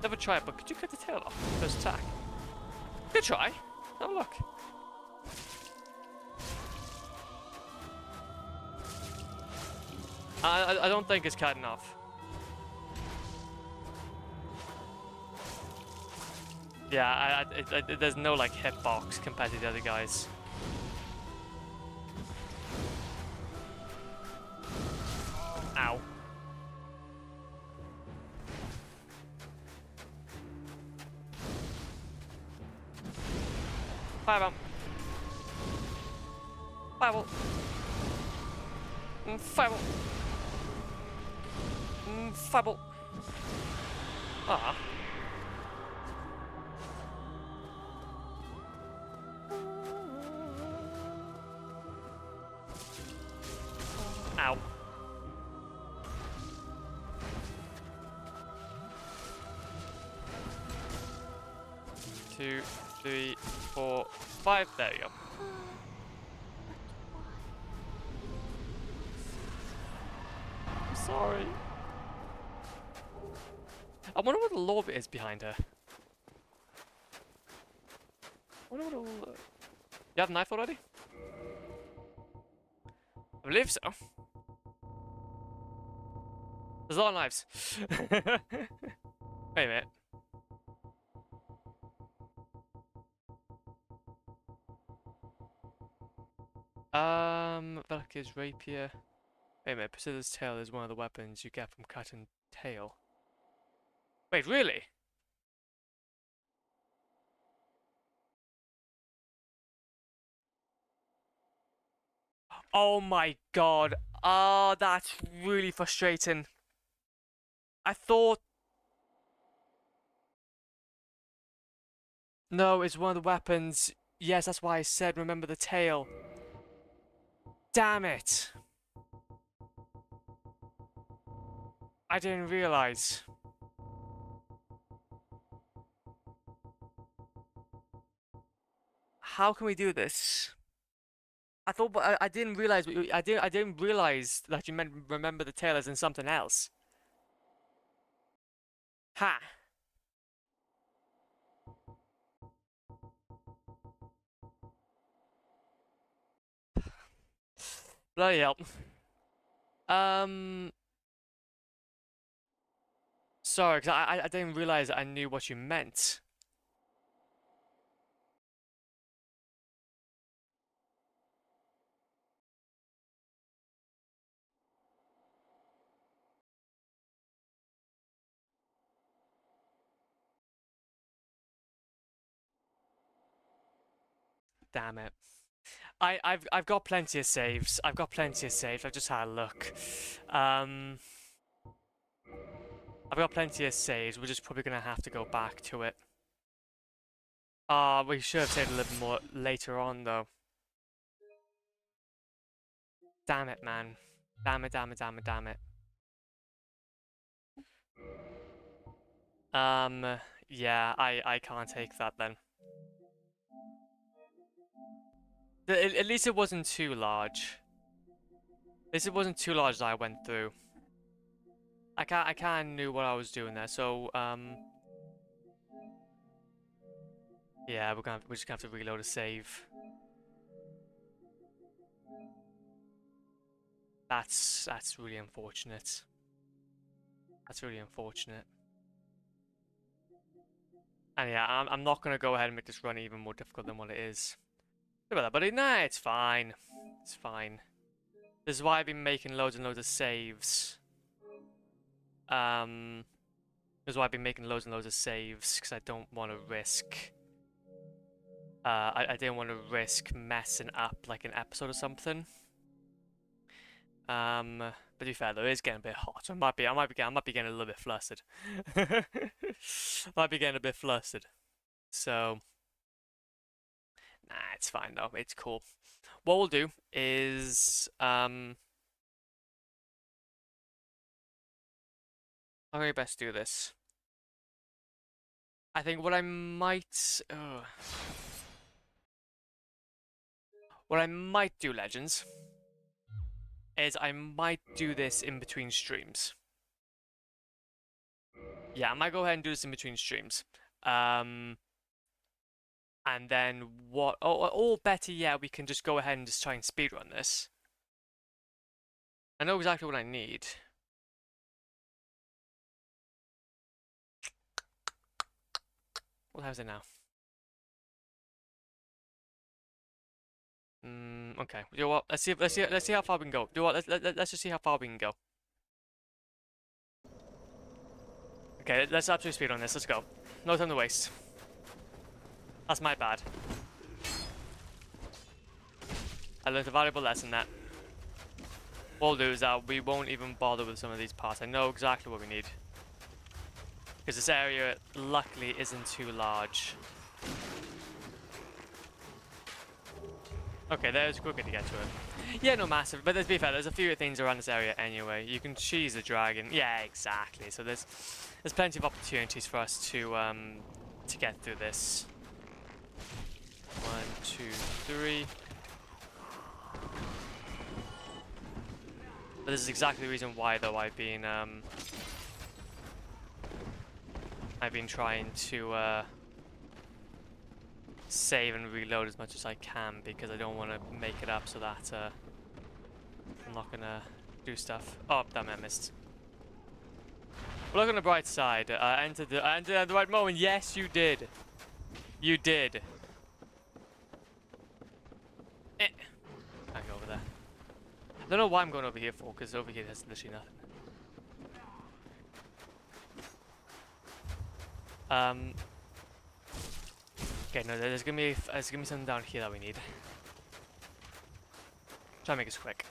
Never tried, but could you cut the tail off first attack? Good try. Have a look. I don't think it's cutting off. Yeah, there's no like hitbox compared to the other guys. Ow. Fireball. Fireball. Fireball. Fireball. Ah. Ow. 2, 3, 4, 5. There you go. I'm sorry. I wonder what the lore is behind her. I wonder what all. You have a knife already? I believe so. There's a lot of knives. Wait a minute. Valky's rapier. Wait a minute. Priscilla's tail is one of the weapons you get from cutting tail. Wait, really? Oh my god. Oh, that's really frustrating. I thought... No, it's one of the weapons. Yes, that's why I said remember the tail. Damn it. I didn't realize. How can we do this? I thought, but I didn't realize. I didn't realize that you meant remember the tail as in something else. Ha! Bloody hell. Sorry, because I didn't realize that I knew what you meant. Damn it. I've got plenty of saves. I've got plenty of saves. I've just had a look. I've got plenty of saves. We're just probably gonna have to go back to it. We should have saved a little more later on though. Damn it, man. Damn it, damn it, damn it, damn it. Yeah, I can't take that then. At least it wasn't too large. At least it wasn't too large that I went through. I kinda knew what I was doing there, so yeah, we're just gonna have to reload a save. That's really unfortunate. That's really unfortunate. And yeah, I'm not gonna go ahead and make this run even more difficult than what it is. Sorry about that, buddy. Nah, it's fine. It's fine. This is why I've been making loads and loads of saves. This is why I've been making loads and loads of saves, because I don't want to risk... I didn't want to risk messing up like an episode or something. But to be fair though, it's getting a bit hot. I might be getting a little bit flustered. Might be getting a bit flustered. So, nah, it's fine though. It's cool. What we'll do is, how can I best do this? I think what I might, What I might do, Legends, is I might do this in between streams. Yeah, I might go ahead and do this in between streams. And then what? Or better yet, we can just go ahead and just try and speedrun this. I know exactly what I need. What time is it now? Okay. You know what? Let's see how far we can go. You know what? Let's just see how far we can go. Okay, let's absolutely speed on this. Let's go. No time to waste. That's my bad. I learned a valuable lesson there. What we'll do is that we won't even bother with some of these parts. I know exactly what we need. Because this area, luckily, isn't too large. Okay, there's quicker to get to it. Yeah, no, massive. But let's be fair, there's a few things around this area anyway. You can cheese the dragon. Yeah, exactly. So there's plenty of opportunities for us to get through this. 1, 2, 3. But this is exactly the reason why, though, I've been trying to save and reload as much as I can, because I don't want to make it up so that I'm not gonna do stuff. Oh, damn it, I missed. But look on the bright side. I entered at the right moment. Yes, you did. You did. Can't go over there. I don't know why I'm going over here for, because over here there's literally nothing. Okay, no, there's gonna be something down here that we need. Try and make this quick.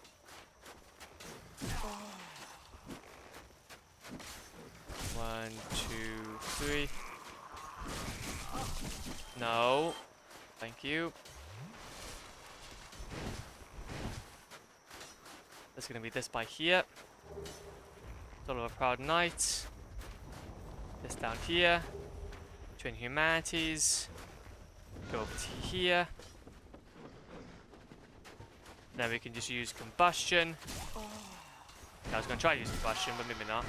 One, 2, 3. No. Thank you. There's gonna be this by here. Soul of a Proud Knight. This down here. Twin Humanities. Go over to here. Then we can just use combustion. I was gonna try to use combustion, but maybe not.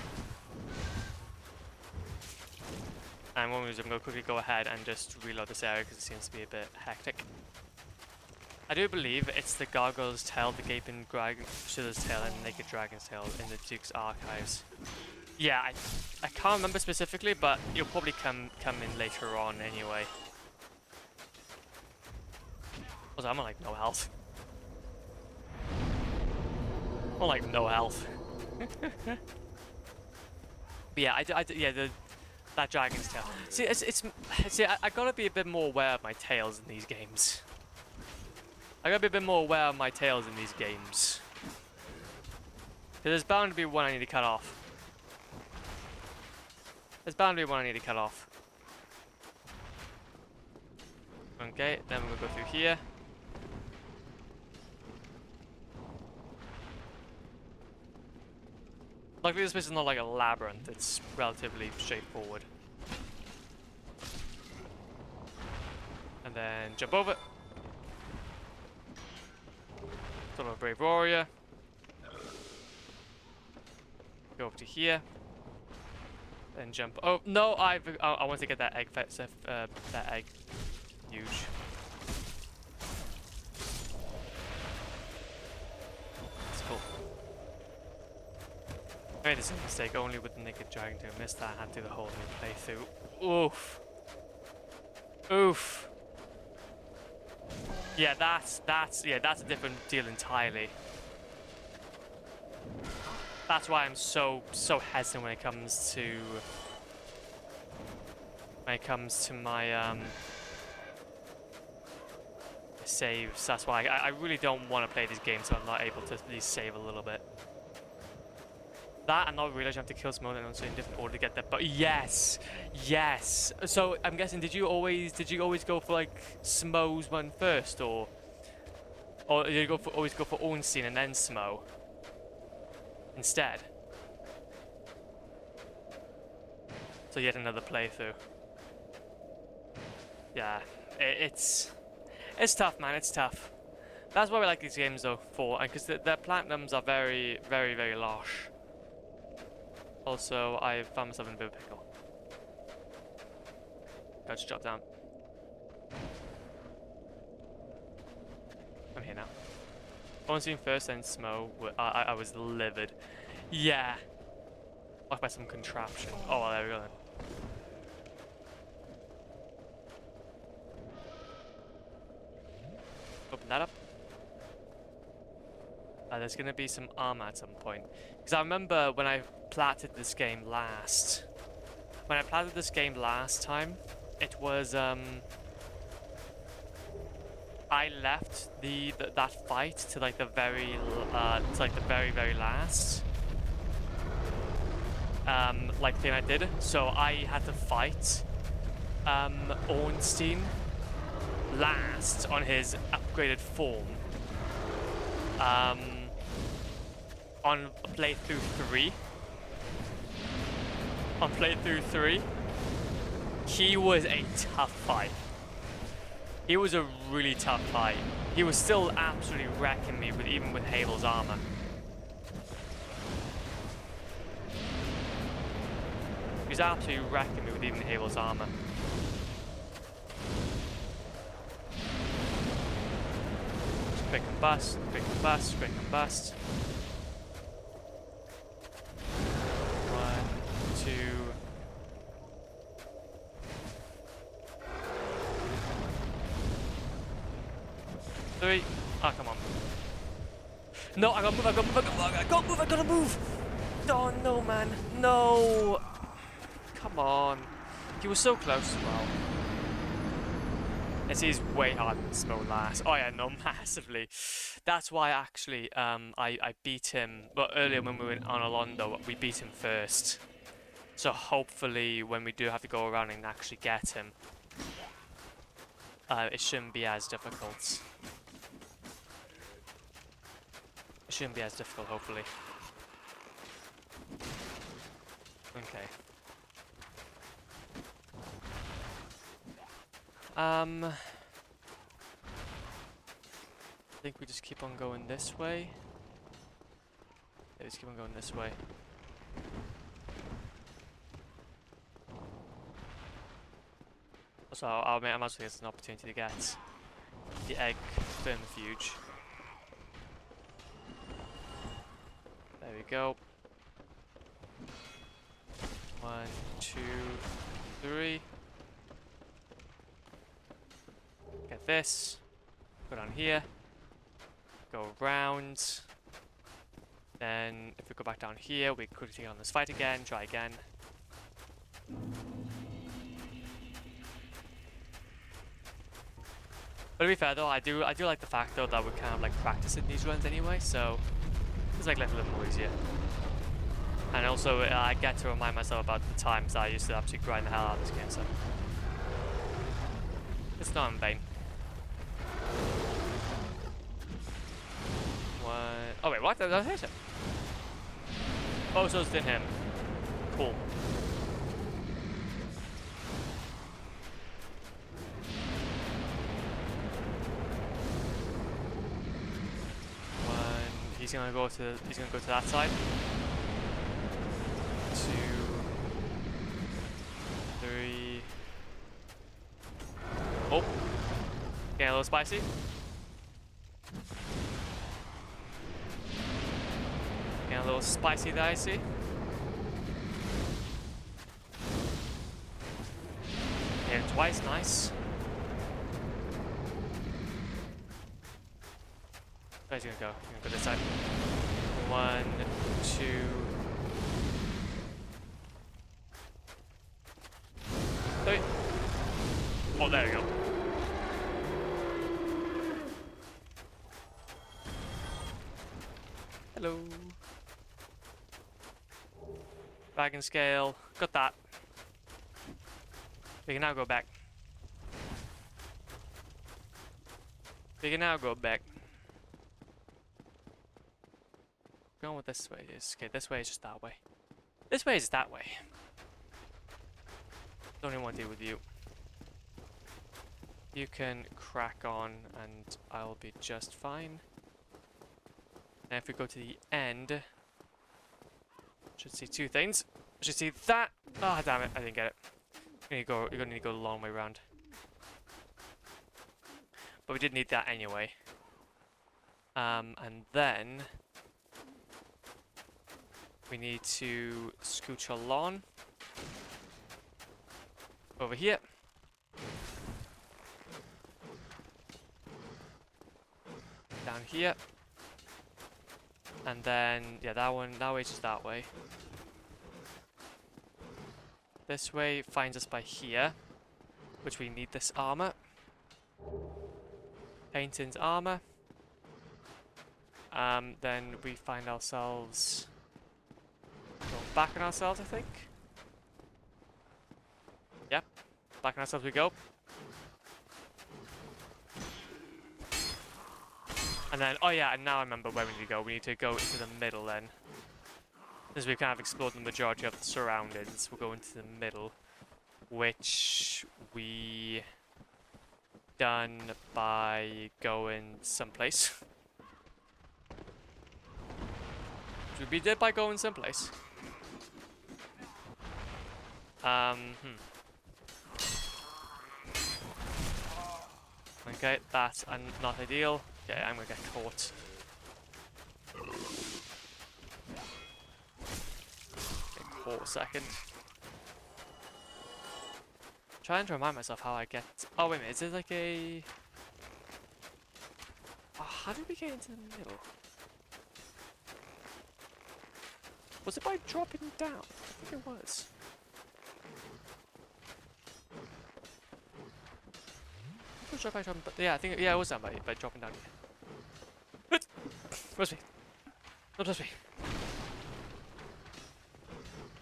And what I'm gonna quickly go ahead and just reload this area because it seems to be a bit hectic. I do believe it's the Gargoyle's Tail, the Gaping Shiller's Tail, and Naked Dragon's Tail in the Duke's archives. Yeah, I can't remember specifically, but you'll probably come in later on anyway. Also, I'm on like no health. I'm on like no health. But yeah, that dragon's tail. See, I gotta be a bit more aware of my tails in these games. I gotta be a bit more aware of my tails in these games. Because there's bound to be one I need to cut off. There's bound to be one I need to cut off. Okay, then we're gonna go through here. Luckily this place is not like a labyrinth, it's relatively straightforward. And then jump over. Sort of a brave warrior. Go over to here. Then jump. Oh no! I want to get that egg. That egg. Huge. That's cool. I made this mistake only with the Naked Dragon to miss that. I had to do the whole new playthrough. Oof. Oof. Yeah, that's a different deal entirely. That's why I'm so hesitant when it comes to my saves. That's why I really don't want to play this game, so I'm not able to at least save a little bit. That and not realize you have to kill Simone and also in different order to get that. But yes, yes. So I'm guessing, did you always go for like Smo's one first, or did you always go for Ornstein and then Smo instead? So yet another playthrough. Yeah, it's tough, man. It's tough. That's why we like these games though, for, because their platinums are very, very, very large. Also, I found myself in a bit of a pickle. I'll just drop down. I'm here now. On scene first, then Smo. I was livid. Yeah. Blocked by some contraption. Oh, well, there we go then. Open that up. There's gonna be some armor at some point. Because I remember when I platted this game last. When I platted this game last time, it was I left that fight to like the very very last like thing I did. So I had to fight Ornstein last on his upgraded form. On playthrough 3. On playthrough 3, he was a tough fight. He was a really tough fight. He was still absolutely wrecking me with even with Havel's armor. He was absolutely wrecking me with even Havel's armor. Just quick and bust, quick and bust, quick and bust. 1, 2. Three. Oh, come on. No, I gotta move, I gotta move, I gotta move, I gotta move! Oh, no, man. No! Come on. He was so close as well. It is way harder than Smo last. Oh, yeah, no, massively. That's why, actually, I beat him. But earlier when we went on Alondo, we beat him first. So hopefully, when we do have to go around and actually get him, it shouldn't be as difficult. It shouldn't be as difficult, hopefully. Okay. I think we just keep on going this way. Yeah, just keep on going this way. Also, I might as well get an opportunity to get the egg vermifuge. There we go. 1, 2, 3. Get this. Go down here. Go around. Then, if we go back down here, we quickly take on this fight again. Try again. But to be fair though, I do like the fact though that we're kind of like practicing these runs anyway, so it's like life a little more easier. And also, I get to remind myself about the times that I used to absolutely grind the hell out of this game, so it's not in vain. 1. Oh wait, what? Did I hit him? Oh, so it didn't hit him. Cool. He's gonna go to that side. 2, 3. Oh, getting a little spicy. Getting a little spicy there, I see. Hit him twice, nice. Where's he gonna go? He's gonna go this side. 1, 2. 3. Oh, there we go. Hello. Dragon scale. Got that. We can now go back. We can now go back. Going with this way is okay. This way is just that way. This way is that way. Don't even want to deal with you. You can crack on and I'll be just fine. And if we go to the end, should see two things. Should see that. Ah, oh, damn it! I didn't get it. You're gonna need to go the long way around. But we did need that anyway. And then we need to scooch along over here. Down here. And then, yeah, that way just that way. This way finds us by here, which we need this armor. Painting's armor. Then we find ourselves going back on ourselves, I think. Yep, back on ourselves we go. And then, oh yeah, and now I remember where we need to go. We need to go into the middle then. As we've kind of explored the majority of the surroundings, we'll go into the middle, which we done by going someplace. Which we did by going someplace. Okay, that's not ideal. Okay, I'm gonna get caught. Get caught a second. Trying to remind myself how I get. Oh wait a minute, is it like a? Oh, how did we get into the middle? Was it by dropping down? I think it was. I'm not sure if I dropped, but yeah, I think it was done by dropping down. Where's me? Don't touch me.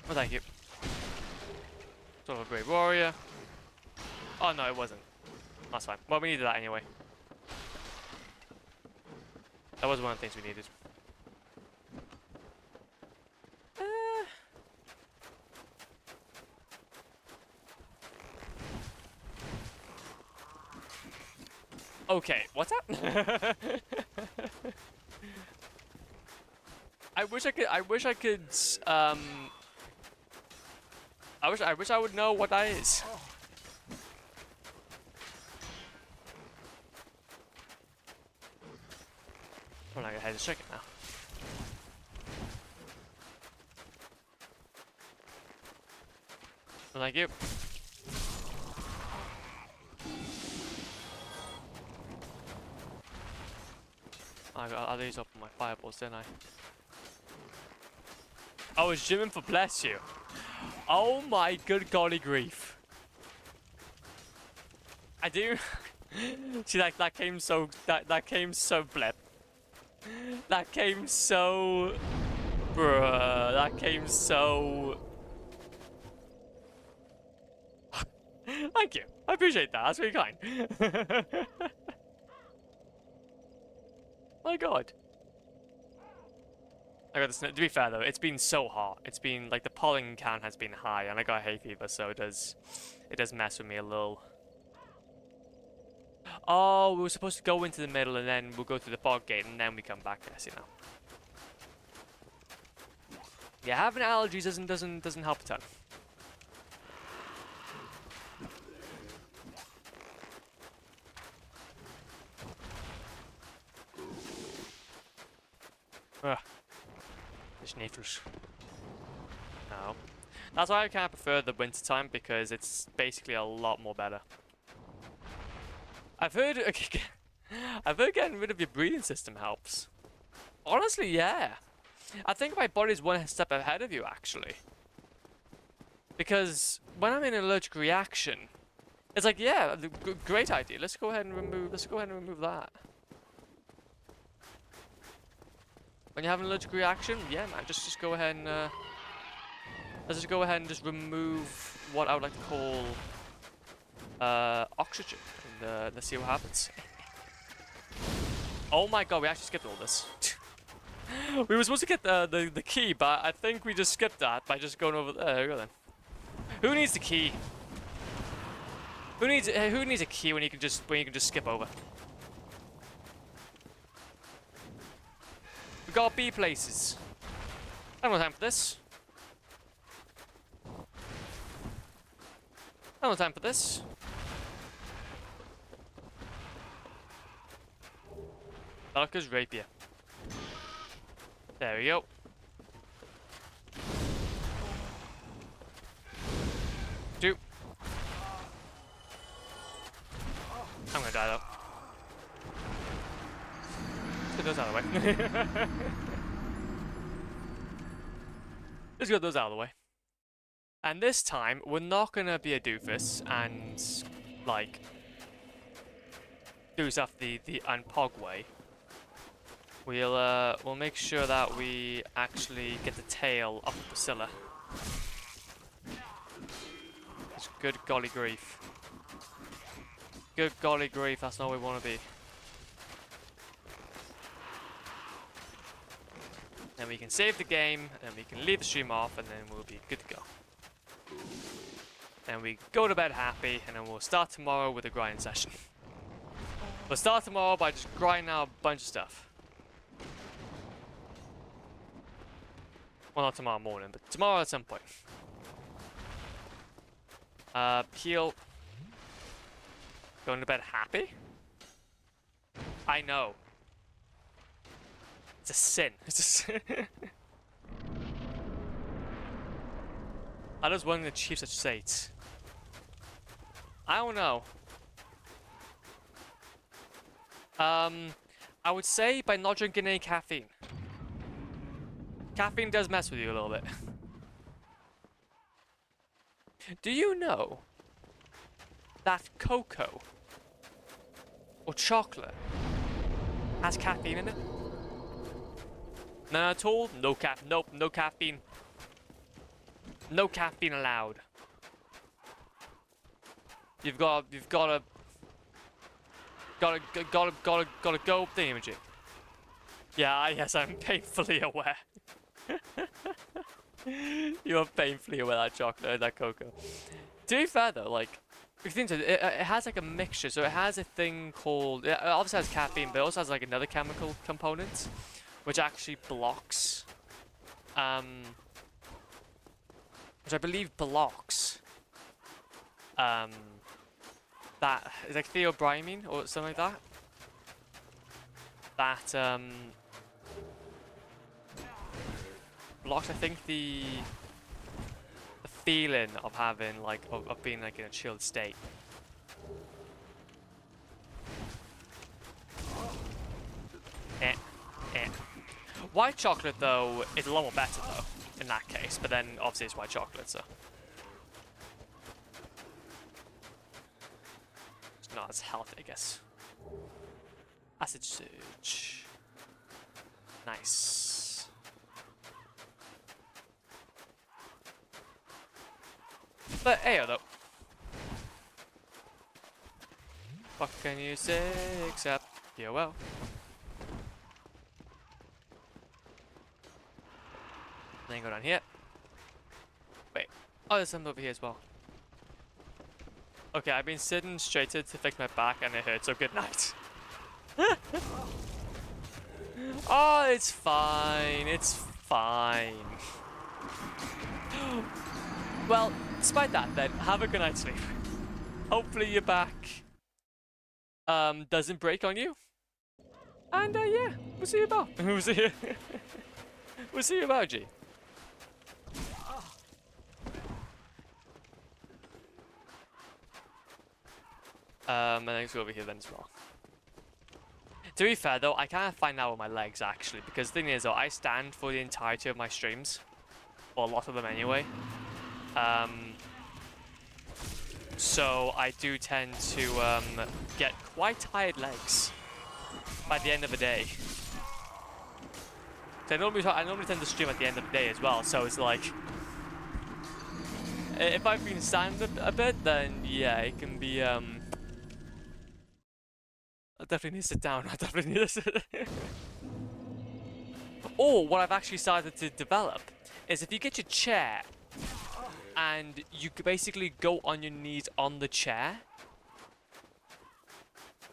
Oh, thank you. Sort of a brave warrior. Oh no, it wasn't. That's fine. Well, we needed that anyway. That was one of the things we needed. Okay, what's that? I wish I would know what that is. I'm not gonna head to check it now. Well, thank you. I used up my fireballs, didn't I? I was gymming for bless you. Oh my good golly grief. I do. See, that came so that came so blip. That came so, bruh. That came so. Thank you. I appreciate that. That's really kind. My God. I got this. To be fair though, it's been so hot. It's been like the pollen count has been high, and I got hay fever, so it does mess with me a little. Oh, we were supposed to go into the middle, and then we'll go through the fog gate, and then we come back. Yes, you know. Yeah, having allergies doesn't help a ton. Ugh. The sniffles. No. That's why I kind of prefer the winter time, because it's basically a lot more better. I've heard getting rid of your breathing system helps. Honestly, yeah. I think my body's one step ahead of you, actually. Because when I'm in an allergic reaction, it's like, yeah, great idea. Let's go ahead and remove that. When you have an allergic reaction, yeah, man, just go ahead and let's just go ahead and just remove what I would like to call oxygen, and let's see what happens. Oh my God, we actually skipped all this. We were supposed to get the key, but I think we just skipped that by just going over there. There we go then. Who needs the key? Who needs a key when you can just skip over? We got B places. I don't have time for this. I don't have time for this. Belka's rapier. There we go. Two. I'm gonna die though. Let's get those out of the way. Let's get those out of the way. And this time, we're not gonna be a doofus and, like, do stuff the unpog way. We'll make sure that we actually get the tail of the Priscilla. It's good golly grief. Good golly grief, that's not where we want to be. Then we can save the game, and we can leave the stream off, and then we'll be good to go. Then we go to bed happy, and then we'll start tomorrow with a grind session. We'll start tomorrow by just grinding out a bunch of stuff. Well, not tomorrow morning, but tomorrow at some point. Heal. Going to bed happy? I know. It's a sin. It's a sin. How does one achieve such states? I don't know. I would say by not drinking any caffeine. Caffeine does mess with you a little bit. Do you know that cocoa or chocolate has caffeine in it? None at all? No nope, no caffeine. No caffeine allowed. You've got to go thingamajig. Yeah, yes, I'm painfully aware. You are painfully aware that chocolate, that cocoa. To be fair though, like, if you think it has like a mixture, so it has a thing called, it obviously has caffeine, but it also has like another chemical component, which actually blocks, which I believe blocks, that is like theobromine or something like that. That blocks, I think, the feeling of having like of being like in a chilled state. White chocolate though is a lot more better though in that case, but then obviously it's white chocolate, so it's not as healthy, I guess. Acid surge. Nice. But ayo though. What can you say except yeah well. Then go down here. Wait. Oh, there's something over here as well. Okay, I've been sitting straighted to fix my back and it hurts, so good night. Oh, it's fine. It's fine. Well, despite that then, have a good night's sleep. Hopefully your back doesn't break on you. And yeah, we'll see you about. We'll see you. We'll see you about, G. And then let's go over here then as well. To be fair though, I can't find out with my legs actually, because the thing is though, I stand for the entirety of my streams, or a lot of them anyway. So I do tend to get quite tired legs by the end of the day. So I normally tend to stream at the end of the day as well, so it's like, if I've been standing a bit, then yeah, it can be I definitely need to sit down. I definitely need to sit. Or what I've actually started to develop is if you get your chair and you basically go on your knees on the chair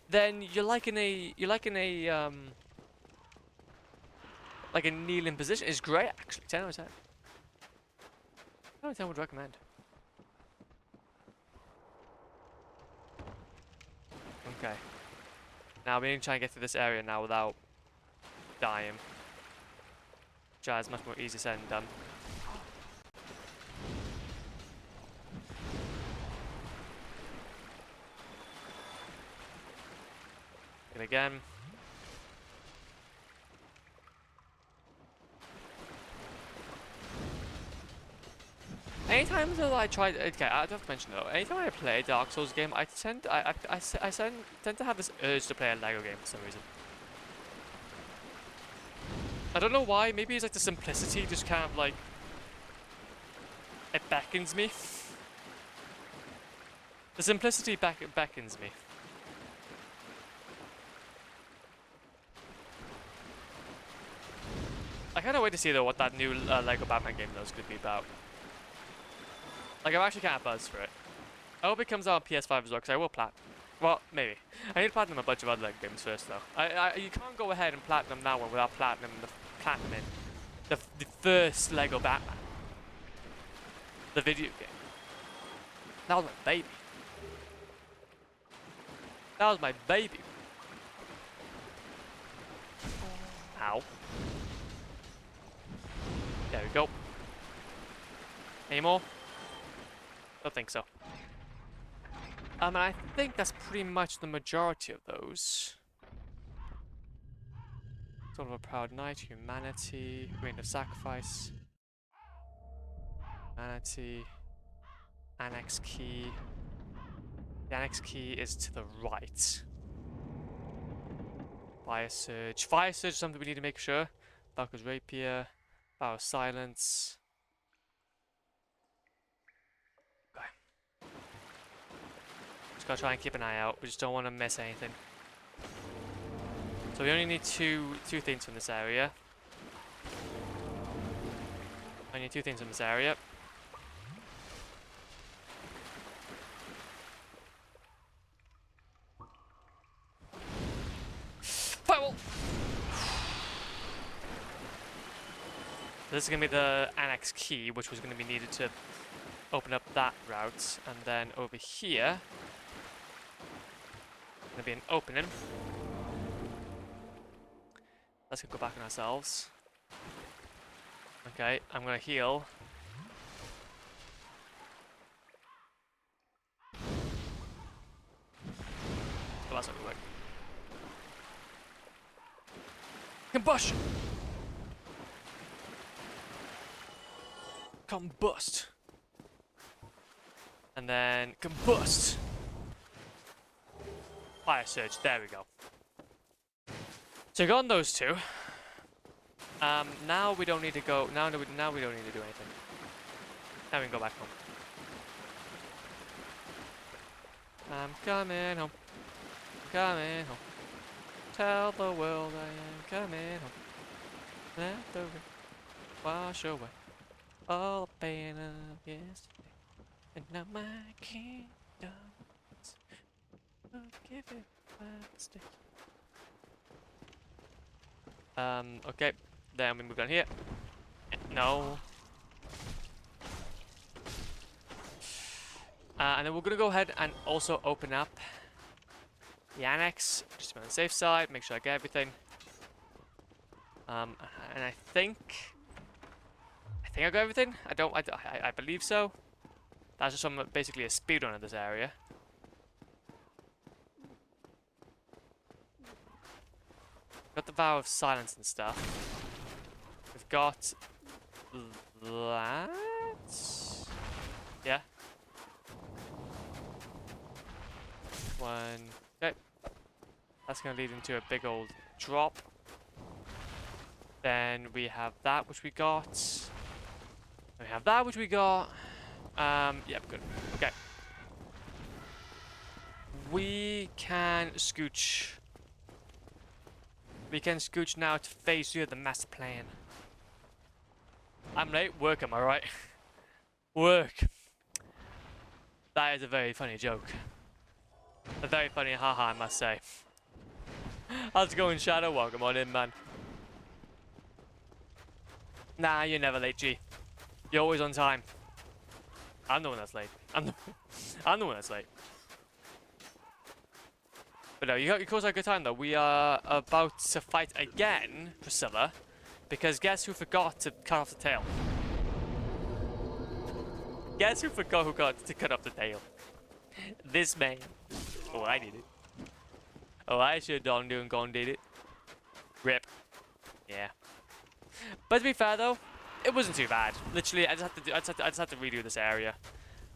then you're like in a like a kneeling position. It's great actually. 10 out of 10. 10 out of 10 would recommend. Okay. Now we need to try and get through this area now without dying. Which is much more easy said than done. Hit again. Anytime that I try, okay, I don't have to mention though. Anytime I play a Dark Souls game, I tend to have this urge to play a Lego game for some reason. I don't know why. Maybe it's like the simplicity, just kind of like it beckons me. The simplicity beckons me. I kind of wait to see though what that new Lego Batman game though is going to be about. Like I'm actually kind of buzzed for it. I hope it comes out on PS5 as well, because I will platinum. Well, maybe. I need to platinum a bunch of other Lego games first though. You can't go ahead and platinum that one without platinuming the first Lego Batman. The video game. That was my baby. That was my baby. Ow. There we go. Any more? Don't think so. And I think that's pretty much the majority of those. Sort of a proud knight, humanity, grain of sacrifice, humanity, annex key. The annex key is to the right. Fire surge. Fire surge is something we need to make sure. Valkyrie's rapier, vow of silence. Just gotta try and keep an eye out. We just don't want to miss anything. So we only need two things from this area. I need two things from this area. Firewall! This is going to be the annex key, which was going to be needed to open up that route. And then over here, going to be an opening. Let's go back on ourselves. Okay, I'm going to heal. Oh, that's not going to work. Combustion! Combust! And then combust! Fire surge, there we go. So we got those two. Now we don't need to go. Now we don't need to do anything. Now we can go back home. I'm coming home. Coming home. Tell the world I am coming home. Let the rain wash away all the pain of yesterday. And now my kingdom is forgiven my mistakes. Okay. Then we move down here. No. And then we're gonna go ahead and also open up the annex, just to be on the safe side, make sure I get everything. And I think I got everything. I believe so. That's just basically a speedrun of this area. Got the vow of silence and stuff. We've got that. Yeah. One. Okay. That's going to lead into a big old drop. Then we have that which we got. We have that which we got. Yeah, good. Okay. We can scooch. We can scooch now to phase 2 of the master plan. I'm late. Work, am I right? Work. That is a very funny joke. A very funny haha, I must say. How's it going, Shadow? Welcome on in, man. Nah, you're never late, G. You're always on time. I'm the one that's late. I'm the one that's late. But no, you caused a good time though. We are about to fight again, Priscilla, because guess who forgot to cut off the tail? Guess who forgot to cut off the tail? This man. Oh, I did it. Oh, I should have done doing gone did it. Rip. Yeah. But to be fair though, it wasn't too bad. Literally, I just had to redo this area,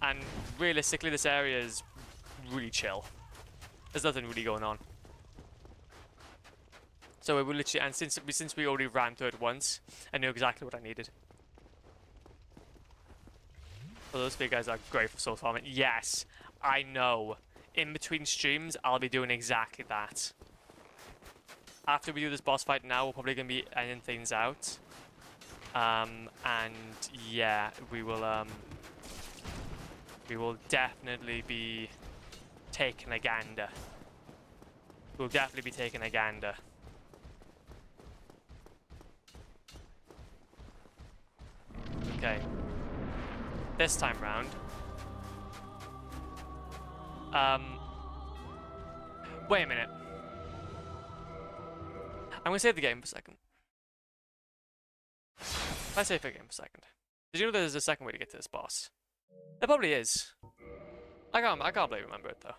and realistically, this area is really chill. There's nothing really going on. So we will literally, and since we already ran through it once, I knew exactly what I needed. Well, those big guys are great for soul farming. Yes, I know. In between streams, I'll be doing exactly that. After we do this boss fight now, we're probably going to be ending things out. And yeah, we will definitely be taking a gander. We'll definitely be taking a gander. Okay. This time round. Wait a minute. I'm gonna save the game for a second. Let's save the game for a second. Did you know there's a second way to get to this boss? There probably is. I can't really remember it though.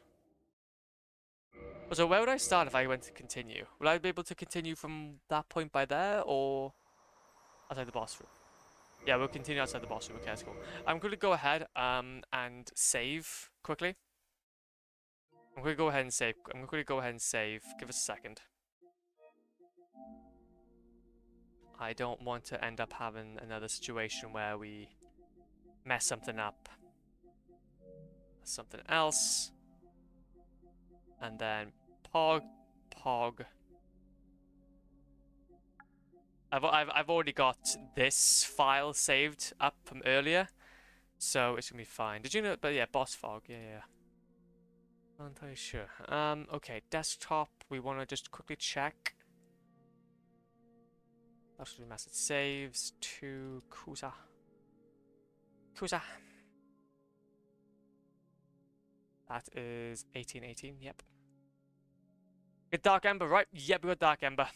So where would I start if I went to continue? Will I be able to continue from that point by there, or outside the boss room? Yeah, we'll continue outside the boss room. Okay, that's cool. I'm going to go ahead and save quickly. I'm going to go ahead and save. I'm going to go ahead and save. Give us a second. I don't want to end up having another situation where we mess something up. Something else. And then Pog. I've already got this file saved up from earlier, so it's gonna be fine. Did you know? But yeah, boss fog. Yeah. I'm not entirely sure. Okay, desktop. We want to just quickly check. That's remastered saves to Kusa. That is 1818. Yep. Get Dark Ember, right? Yep, we got Dark Ember.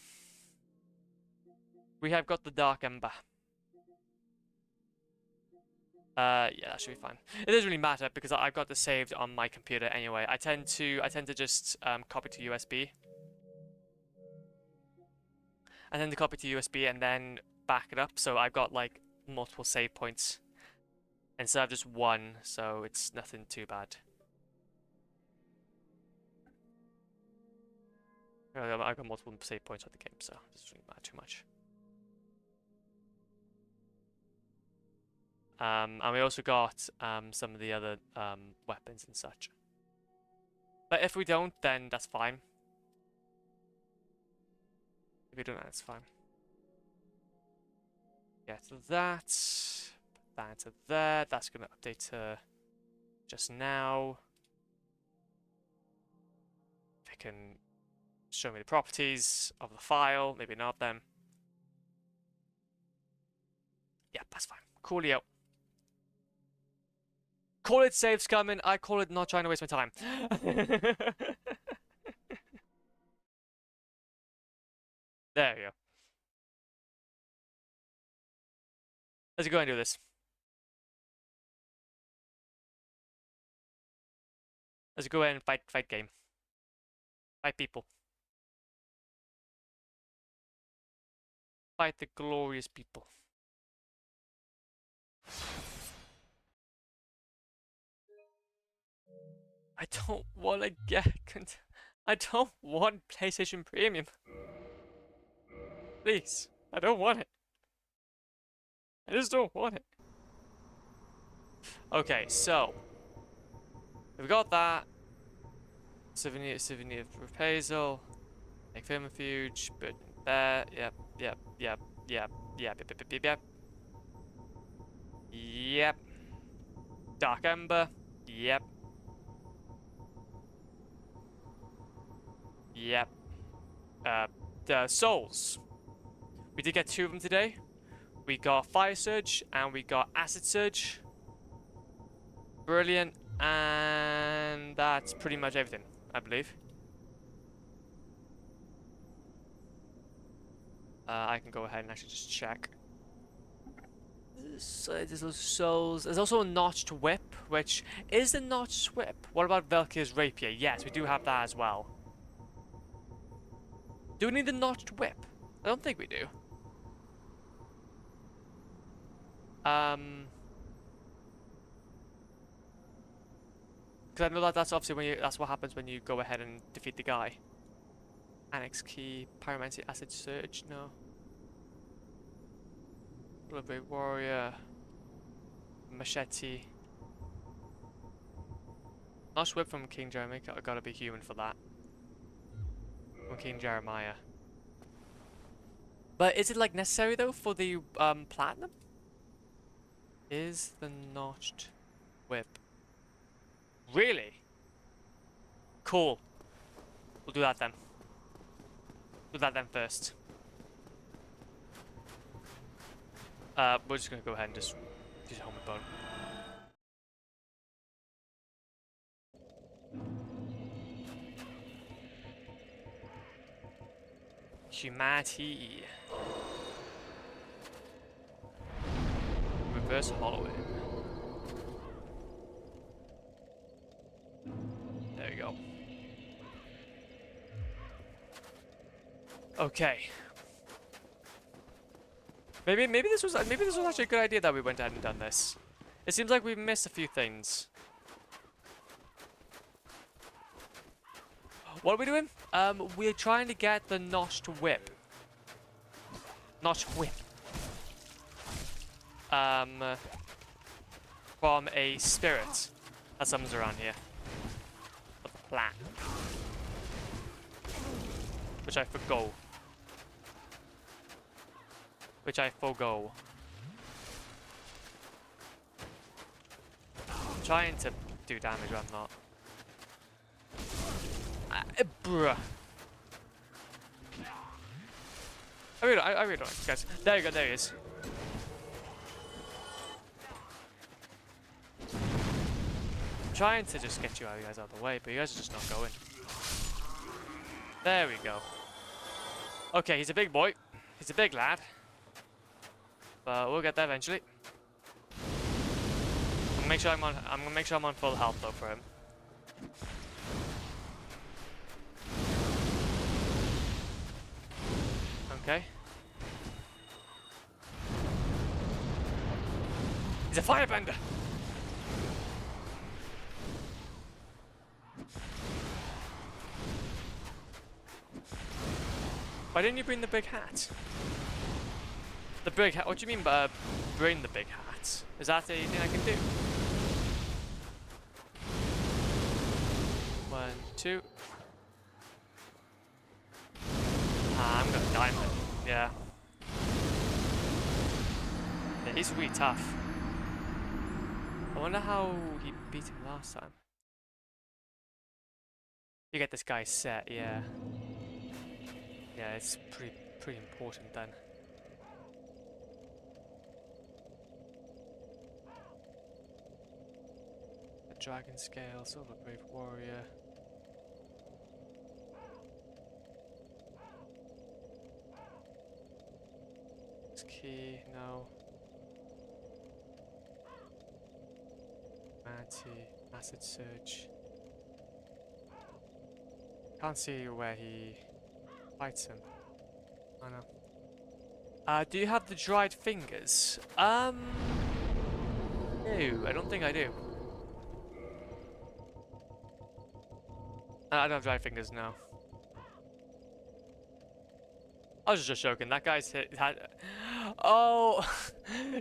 We have got the Dark Ember. Yeah, that should be fine. It doesn't really matter because I've got this saved on my computer anyway. I tend to just copy to USB. And then copy to USB and then back it up. So I've got like multiple save points instead of just one, so it's nothing too bad. I've got multiple save points on the game, so it doesn't really matter too much. And we also got some of the other weapons and such. But if we don't, then that's fine. If we don't, that's fine. Yeah, so that. Put that into there. That's going to update to just now. If it can show me the properties of the file, maybe not then. Yeah, that's fine. Coolio. Call it saves coming. I call it not trying to waste my time. There we go. Let's go and do this. Let's go ahead and fight game. Fight people. Fight the glorious people. I don't want to get... I don't want PlayStation Premium. Please. I don't want it. I just don't want it. Okay, so. We've got that. Souvenir of reprisal. Make vermifuge. But there. Yep. Yep. Dark Ember. Yep. Yep. The souls. We did get 2 of them today. We got Fire Surge and we got Acid Surge. Brilliant. And that's pretty much everything, I believe. I can go ahead and actually just check. So there's those souls. There's also a notched whip, which is the notched whip. What about Velkir's rapier? Yes, we do have that as well. Do we need the notched whip? I don't think we do. Because I know that that's obviously when you, that's what happens when you go ahead and defeat the guy. Annex key, pyromancy, acid surge, no. Bloodbraid warrior, machete. Notched whip from King Jeremy. I gotta be human for that. From King Jeremiah. But is it like necessary though for the platinum? Is the notched whip? Really? Cool. We'll do that then. Do that then first. We're just gonna go ahead and just use a helmet bone. Humanity. Reverse hollowing. There you go. Okay. Maybe this was actually a good idea that we went ahead and done this. It seems like we've missed a few things. What are we doing? We're trying to get the notched whip. Notched whip. From a spirit that summons around here. The plat. Which I forgo. I'm trying to do damage, but I'm not. Bruh. I really don't, guys. There you go, there he is. I'm trying to just get you guys out of the way, but you guys are just not going. There we go. Okay, he's a big boy. He's a big lad. But we'll get there eventually. I'm gonna make sure I'm on full health though for him. Okay. He's a firebender! Why didn't you bring the big hat? The big hat? What do you mean by bring the big hat? Is that anything I can do? 1, 2. I'm gonna die, man. Yeah. Yeah, he's really tough. I wonder how he beat him last time. You get this guy set, yeah. Yeah, it's pretty important then. A dragon scale, silver brave warrior. Key, no. Manti, acid surge. Can't see where he fights him. Oh no. Do you have the dried fingers? No, I don't think I do. I don't have dried fingers, no. I was just joking. That guy's had. Oh,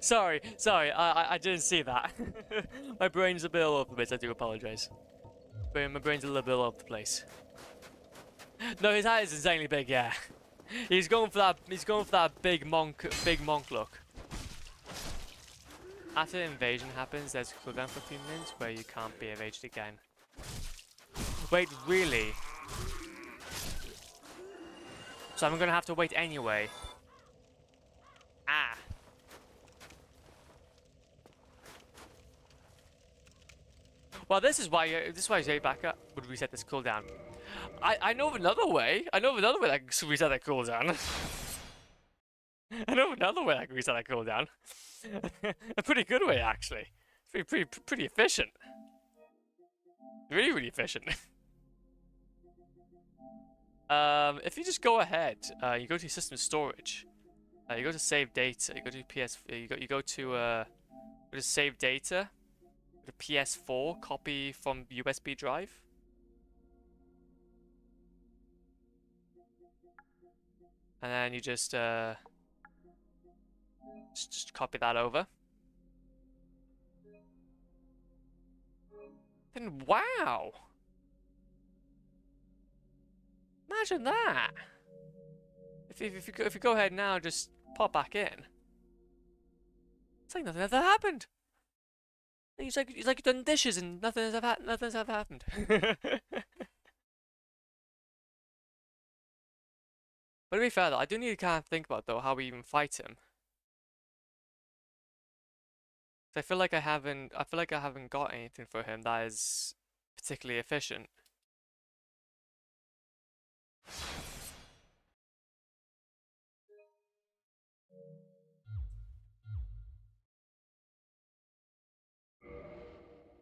sorry. I didn't see that. My brain's a bit all over the place. I do apologize. My brain's a little bit all over the place. No, his hat is insanely big. Yeah, he's going for that. He's going for that big monk look. After the invasion happens, there's a cooldown for a few minutes where you can't be evaded again. Wait, really? So I'm gonna have to wait anyway. Ah. Well, this is why I say back up would reset this cooldown. I know of another way. I know of another way that I can reset that cooldown. I know of another way I can reset that cooldown. A pretty good way, actually. Pretty efficient. Really efficient. If you just go ahead, you go to your system storage. You go to save data. You go to PS. You go to save data. Go to PS4. Copy from USB drive. And then you just copy that over. Then wow! Imagine that. If you go ahead now, just pop back in. It's like nothing ever happened. It's like you've done dishes and nothing's ever happened. But to be fair though, I do need to kind of think about though how we even fight him. I feel like I haven't got anything for him that is particularly efficient.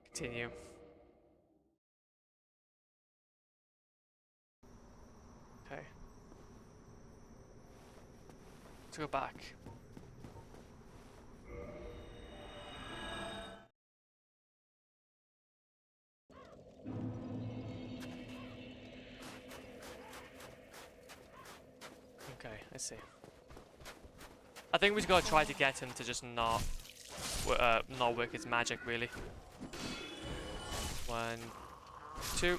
Continue. Okay. Let's go back. Okay, I see. I think we just gotta try to get him to just not work his magic, really. 1, 2.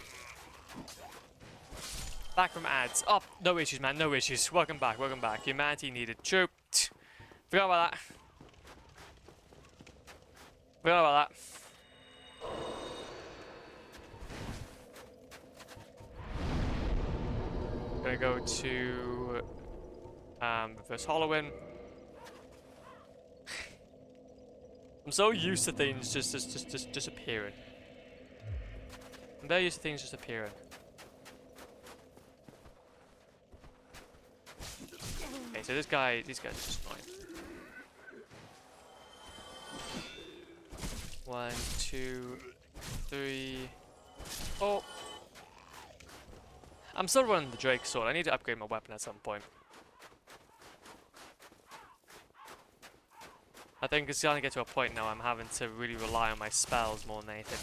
Back from ads. Oh, no issues, man. No issues. Welcome back. Welcome back. Humanity needed. True. Forgot about that. Forgot about that. Gonna go to reverse Halloween. I'm so used to things just disappearing. I'm very used to things just appearing. Okay, so these guys are just fine. 1, 2, 3, 4. I'm still running the Drake sword. I need to upgrade my weapon at some point. I think it's gonna get to a point now I'm having to really rely on my spells more than anything.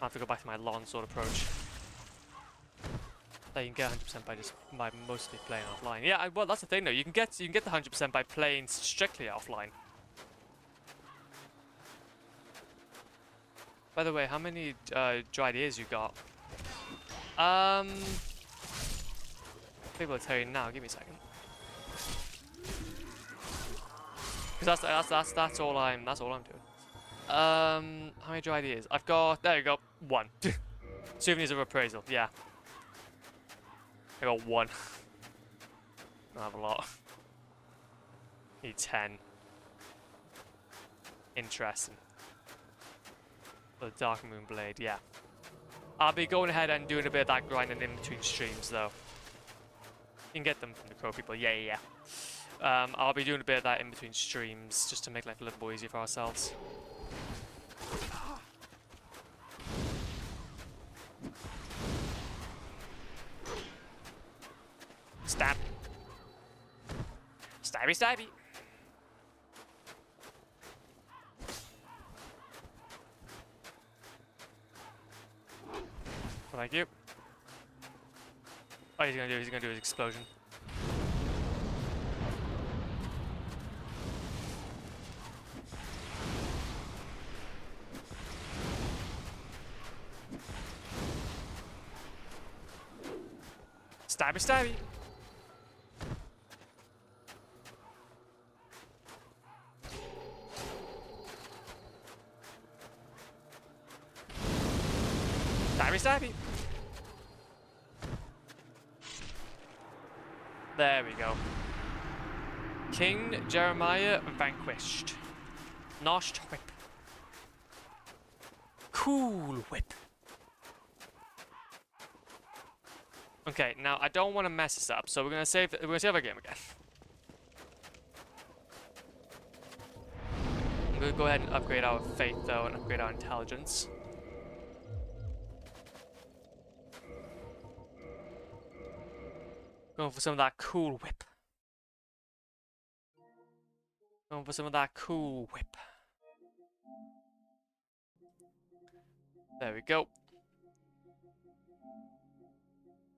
I have to go back to my long sword approach. That you can get 100% by mostly playing offline. Yeah, well that's the thing though. You can get the 100% by playing strictly offline. By the way, how many dried ears you got? Maybe I'll tell you now. Give me a second. Because that's all I'm doing. How many dried ears? I've got, there you go, 1. Souvenirs of appraisal. Yeah. I got 1. I don't have a lot. Need 10. Interesting. The Dark Moon Blade, yeah. I'll be going ahead and doing a bit of that grinding in between streams, though. You can get them from the Crow people, yeah. I'll be doing a bit of that in between streams, just to make life a little more easier for ourselves. Stab. Stabby, stabby. Thank you. Oh, he's gonna do his explosion. Stabby, stabby. Stabby, stabby. There we go. King Jeremiah vanquished. Noshed whip. Cool whip. Okay, now I don't want to mess this up, so we're gonna save our game again. I'm gonna go ahead and upgrade our faith though, and upgrade our intelligence. Going for some of that cool whip. Going for some of that cool whip. There we go.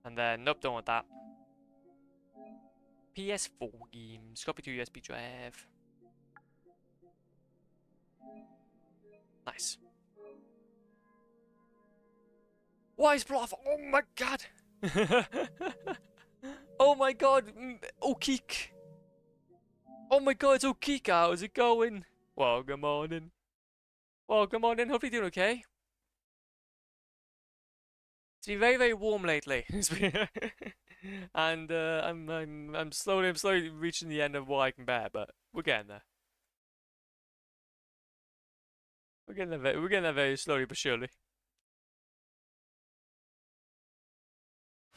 And then, nope, don't want that. PS4 games. Copy to USB drive. Nice. Wise bluff! Oh my god! Oh my god! Okeek! Oh my god, it's Okeek! How's it going? Welcome on in. Welcome on in. Hopefully you're doing okay. It's been very, very warm lately. And I'm slowly reaching the end of what I can bear, but we're getting there. We're getting there very slowly but surely.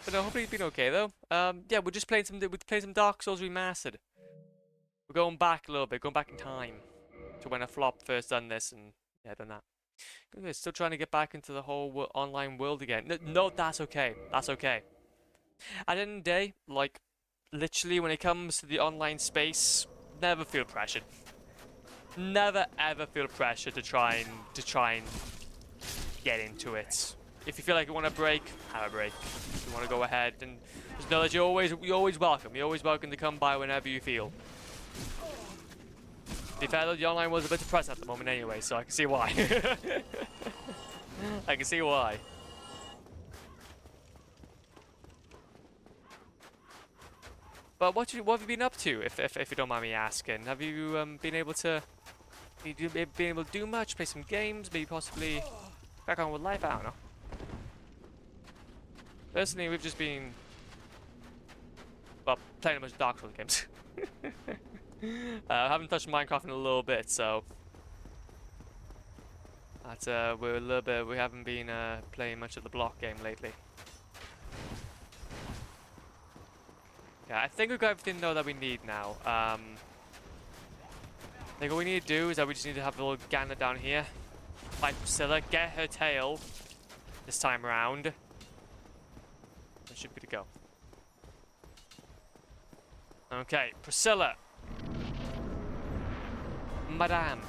But no, hopefully you've been okay though. Yeah, we're playing some Dark Souls Remastered. We're going back a little bit, going back in time to when I first done this, and yeah, done that. We're still trying to get back into the whole online world again. No, that's okay. That's okay. At the end of the day, like, literally when it comes to the online space, never feel pressured. Never ever feel pressure to try and get into it. If you feel like you want a break, have a break. If you want to go ahead, and just know that you're always welcome. You're always welcome to come by whenever you feel. To be fair though, the online world's a bit depressed at the moment anyway, so I can see why. I can see why. But what have you been up to, if you don't mind me asking? Have you been able to do much, play some games, maybe possibly crack on with life? I don't know. Personally, we've just been, well, playing a bunch of Dark Souls games. I haven't touched Minecraft in a little bit, so that's, we haven't been playing much of the block game lately. Yeah, I think we've got everything though that we need now. I think all we need to do is that we just need to have a little gander down here. Fight Priscilla, get her tail this time around. That should be to go. Okay, Priscilla. Madame.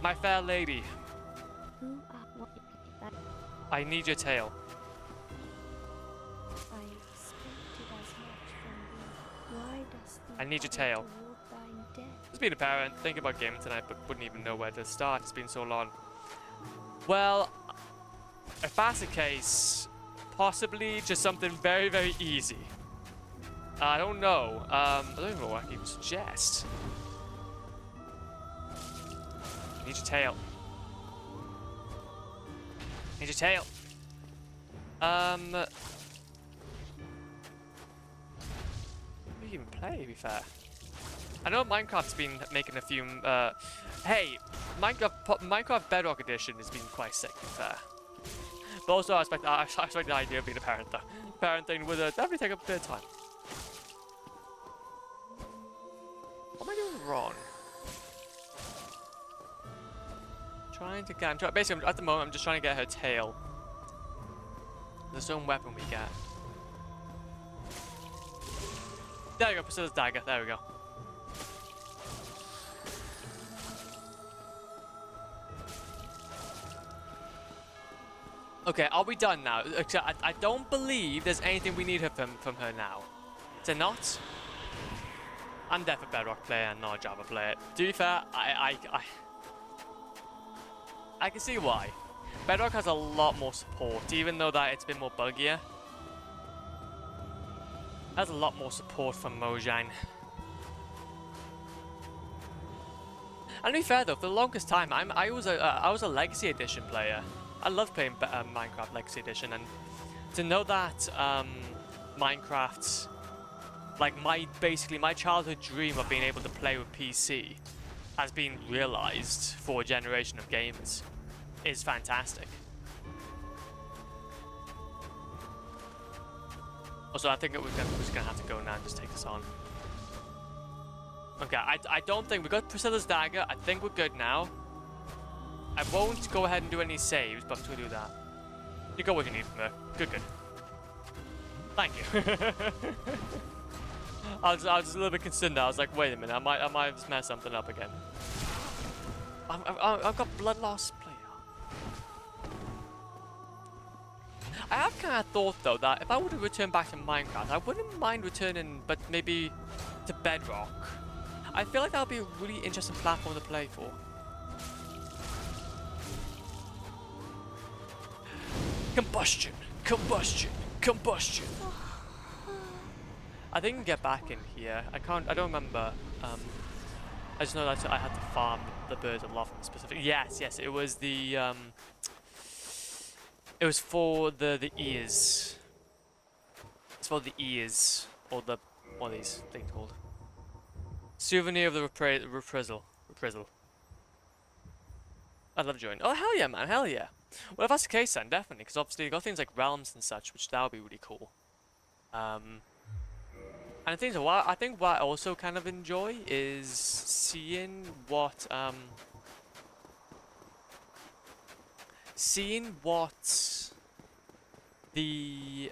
My fair lady. I need your tail. I need your tail. Just being a parent, thinking about gaming tonight, but wouldn't even know where to start. It's been so long. Well, if that's the case, possibly just something very, very easy. I don't know. I don't even know what I can even suggest. I need your tail. I need your tail. We even play, to be fair. I know Minecraft's been making a few. Hey, Minecraft Bedrock Edition has been quite sick, to be fair. But also, I expect the idea of being a parent, though. Parenting would definitely take up a bit of time. What am I doing wrong? Basically, at the moment, I'm just trying to get her tail. There's some weapon we get. There we go, Priscilla's dagger. There we go. Okay, are we done now? I don't believe there's anything we need from her now. Is there not? I'm definitely a Bedrock player and not a Java player. To be fair, I can see why. Bedrock has a lot more support, even though that it's been more buggier. Has a lot more support from Mojang. And to be fair though, for the longest time, I was a Legacy Edition player. I love playing Minecraft Legacy Edition, and to know that Minecraft's, like basically my childhood dream of being able to play with PC has been realized for a generation of gamers is fantastic. Also, I think we're just gonna have to go now and just take this on. Okay, I don't think we got Priscilla's dagger. I think we're good now. I won't go ahead and do any saves, but I'm just gonna do that. You got what you need from her. Good. Thank you. I was a little bit concerned. I was like, wait a minute, I might just mess something up again. I've got blood loss player. I have kind of thought though that if I were to return back to Minecraft, I wouldn't mind returning, but maybe to Bedrock. I feel like that would be a really interesting platform to play for. Combustion. I think I can get back in here. I don't remember. I just know that I had to farm the birds a lot from specific. Yes, it was the it was for the ears. It's for the ears, or the what are these things called? Souvenir of the reprisal. I'd love to join. Oh hell yeah, man, hell yeah. Well, if that's the case, then definitely, because obviously you got things like realms and such, which that would be really cool. And the things I think what I also kind of enjoy is seeing what the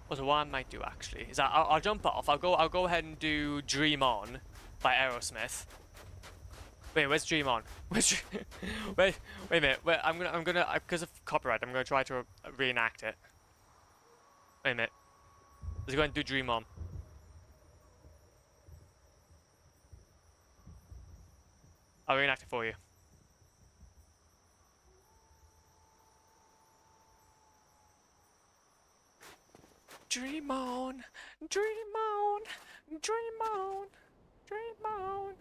also what I might do actually is I'll jump off. I'll go ahead and do Dream On by Aerosmith. Wait, where's Dream On? Wait a minute. Wait, I'm gonna because of copyright, I'm gonna try to reenact it. Wait a minute. Let's go ahead and do Dream On. I'll reenact it for you. Dream on, dream on, dream on, dream on.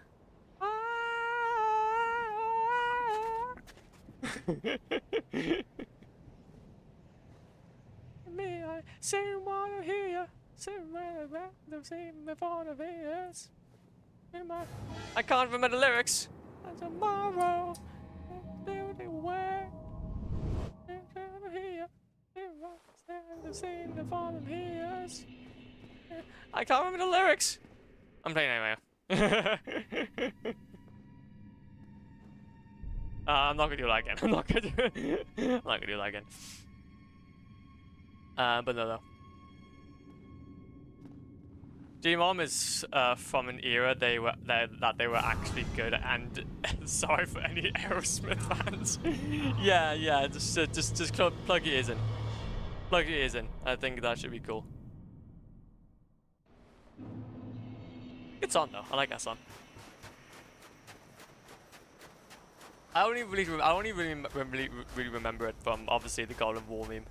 May I say what I hear? Say what I've seen before the years. I can't remember the lyrics. And tomorrow, where? Here. I've seen before the years. I can't remember the lyrics. I'm playing anyway. I'm not gonna do that again. I'm not gonna do that again. But no. Dream is from an era that they were actually good, and sorry for any Aerosmith fans. yeah, just plug your ears in. Plug your ears in. I think that should be cool. Good song though. I like that song. I only really remember it from obviously the God of War meme.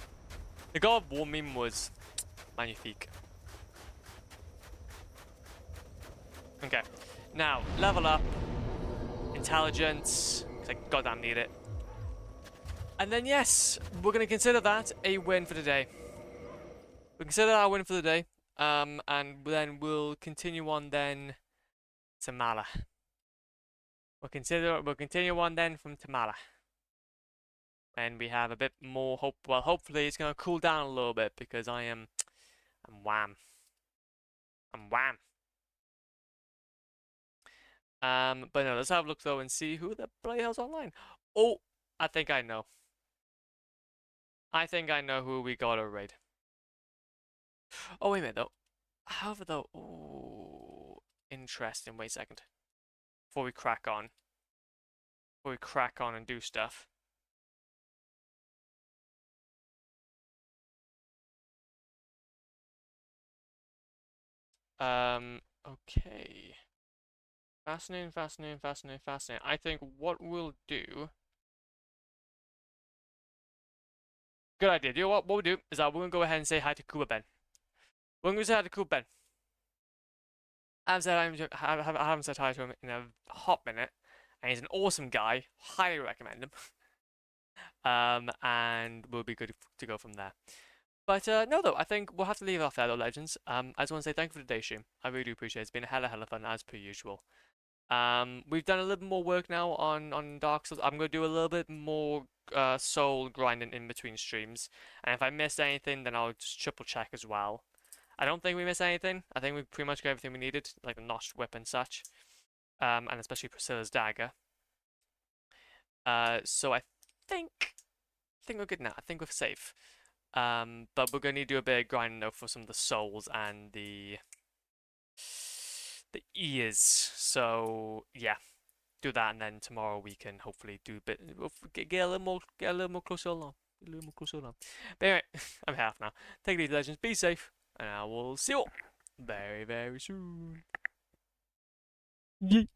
The God of War meme was magnifique. Okay, now level up, intelligence, because I goddamn need it. And then yes, we're gonna consider that a win for the day. We consider that a win for the day. And then we'll continue on then to Mala. We'll continue on then from Tamala. And we have a bit more hope. Well, hopefully it's gonna cool down a little bit because I'm wham. But no, let's have a look though and see who the bloody hell's online. Oh, I think I know. I think I know who we got to raid. Oh, wait a minute though. However though, oh, interesting. Wait a second. Before we crack on and do stuff. Okay. Fascinating. I think what we'll do. Good idea. You know what we'll do is that we're gonna go ahead and say hi to Kuba Ben. We're gonna say hi to Kuba Ben. I haven't said hi to him in a hot minute, and he's an awesome guy. Highly recommend him. And we'll be good to go from there. But no, though, I think we'll have to leave it off there, though, Legends. I just want to say thank you for the day stream. I really do appreciate it. It's been a hella of fun, as per usual. We've done a little bit more work now on Dark Souls. I'm going to do a little bit more soul grinding in between streams. And if I missed anything, then I'll just triple check as well. I don't think we missed anything. I think we pretty much got everything we needed, like the notched whip and such. And especially Priscilla's dagger. So I think we're good now. I think we're safe. But we're gonna need to do a bit of grinding though for some of the souls and the ears. So yeah, do that, and then tomorrow we can hopefully do a bit, get a little more closer along, a little more closer along. But anyway, I'm half now. Take it easy, Legends. Be safe, and I will see you all very soon. Yeet.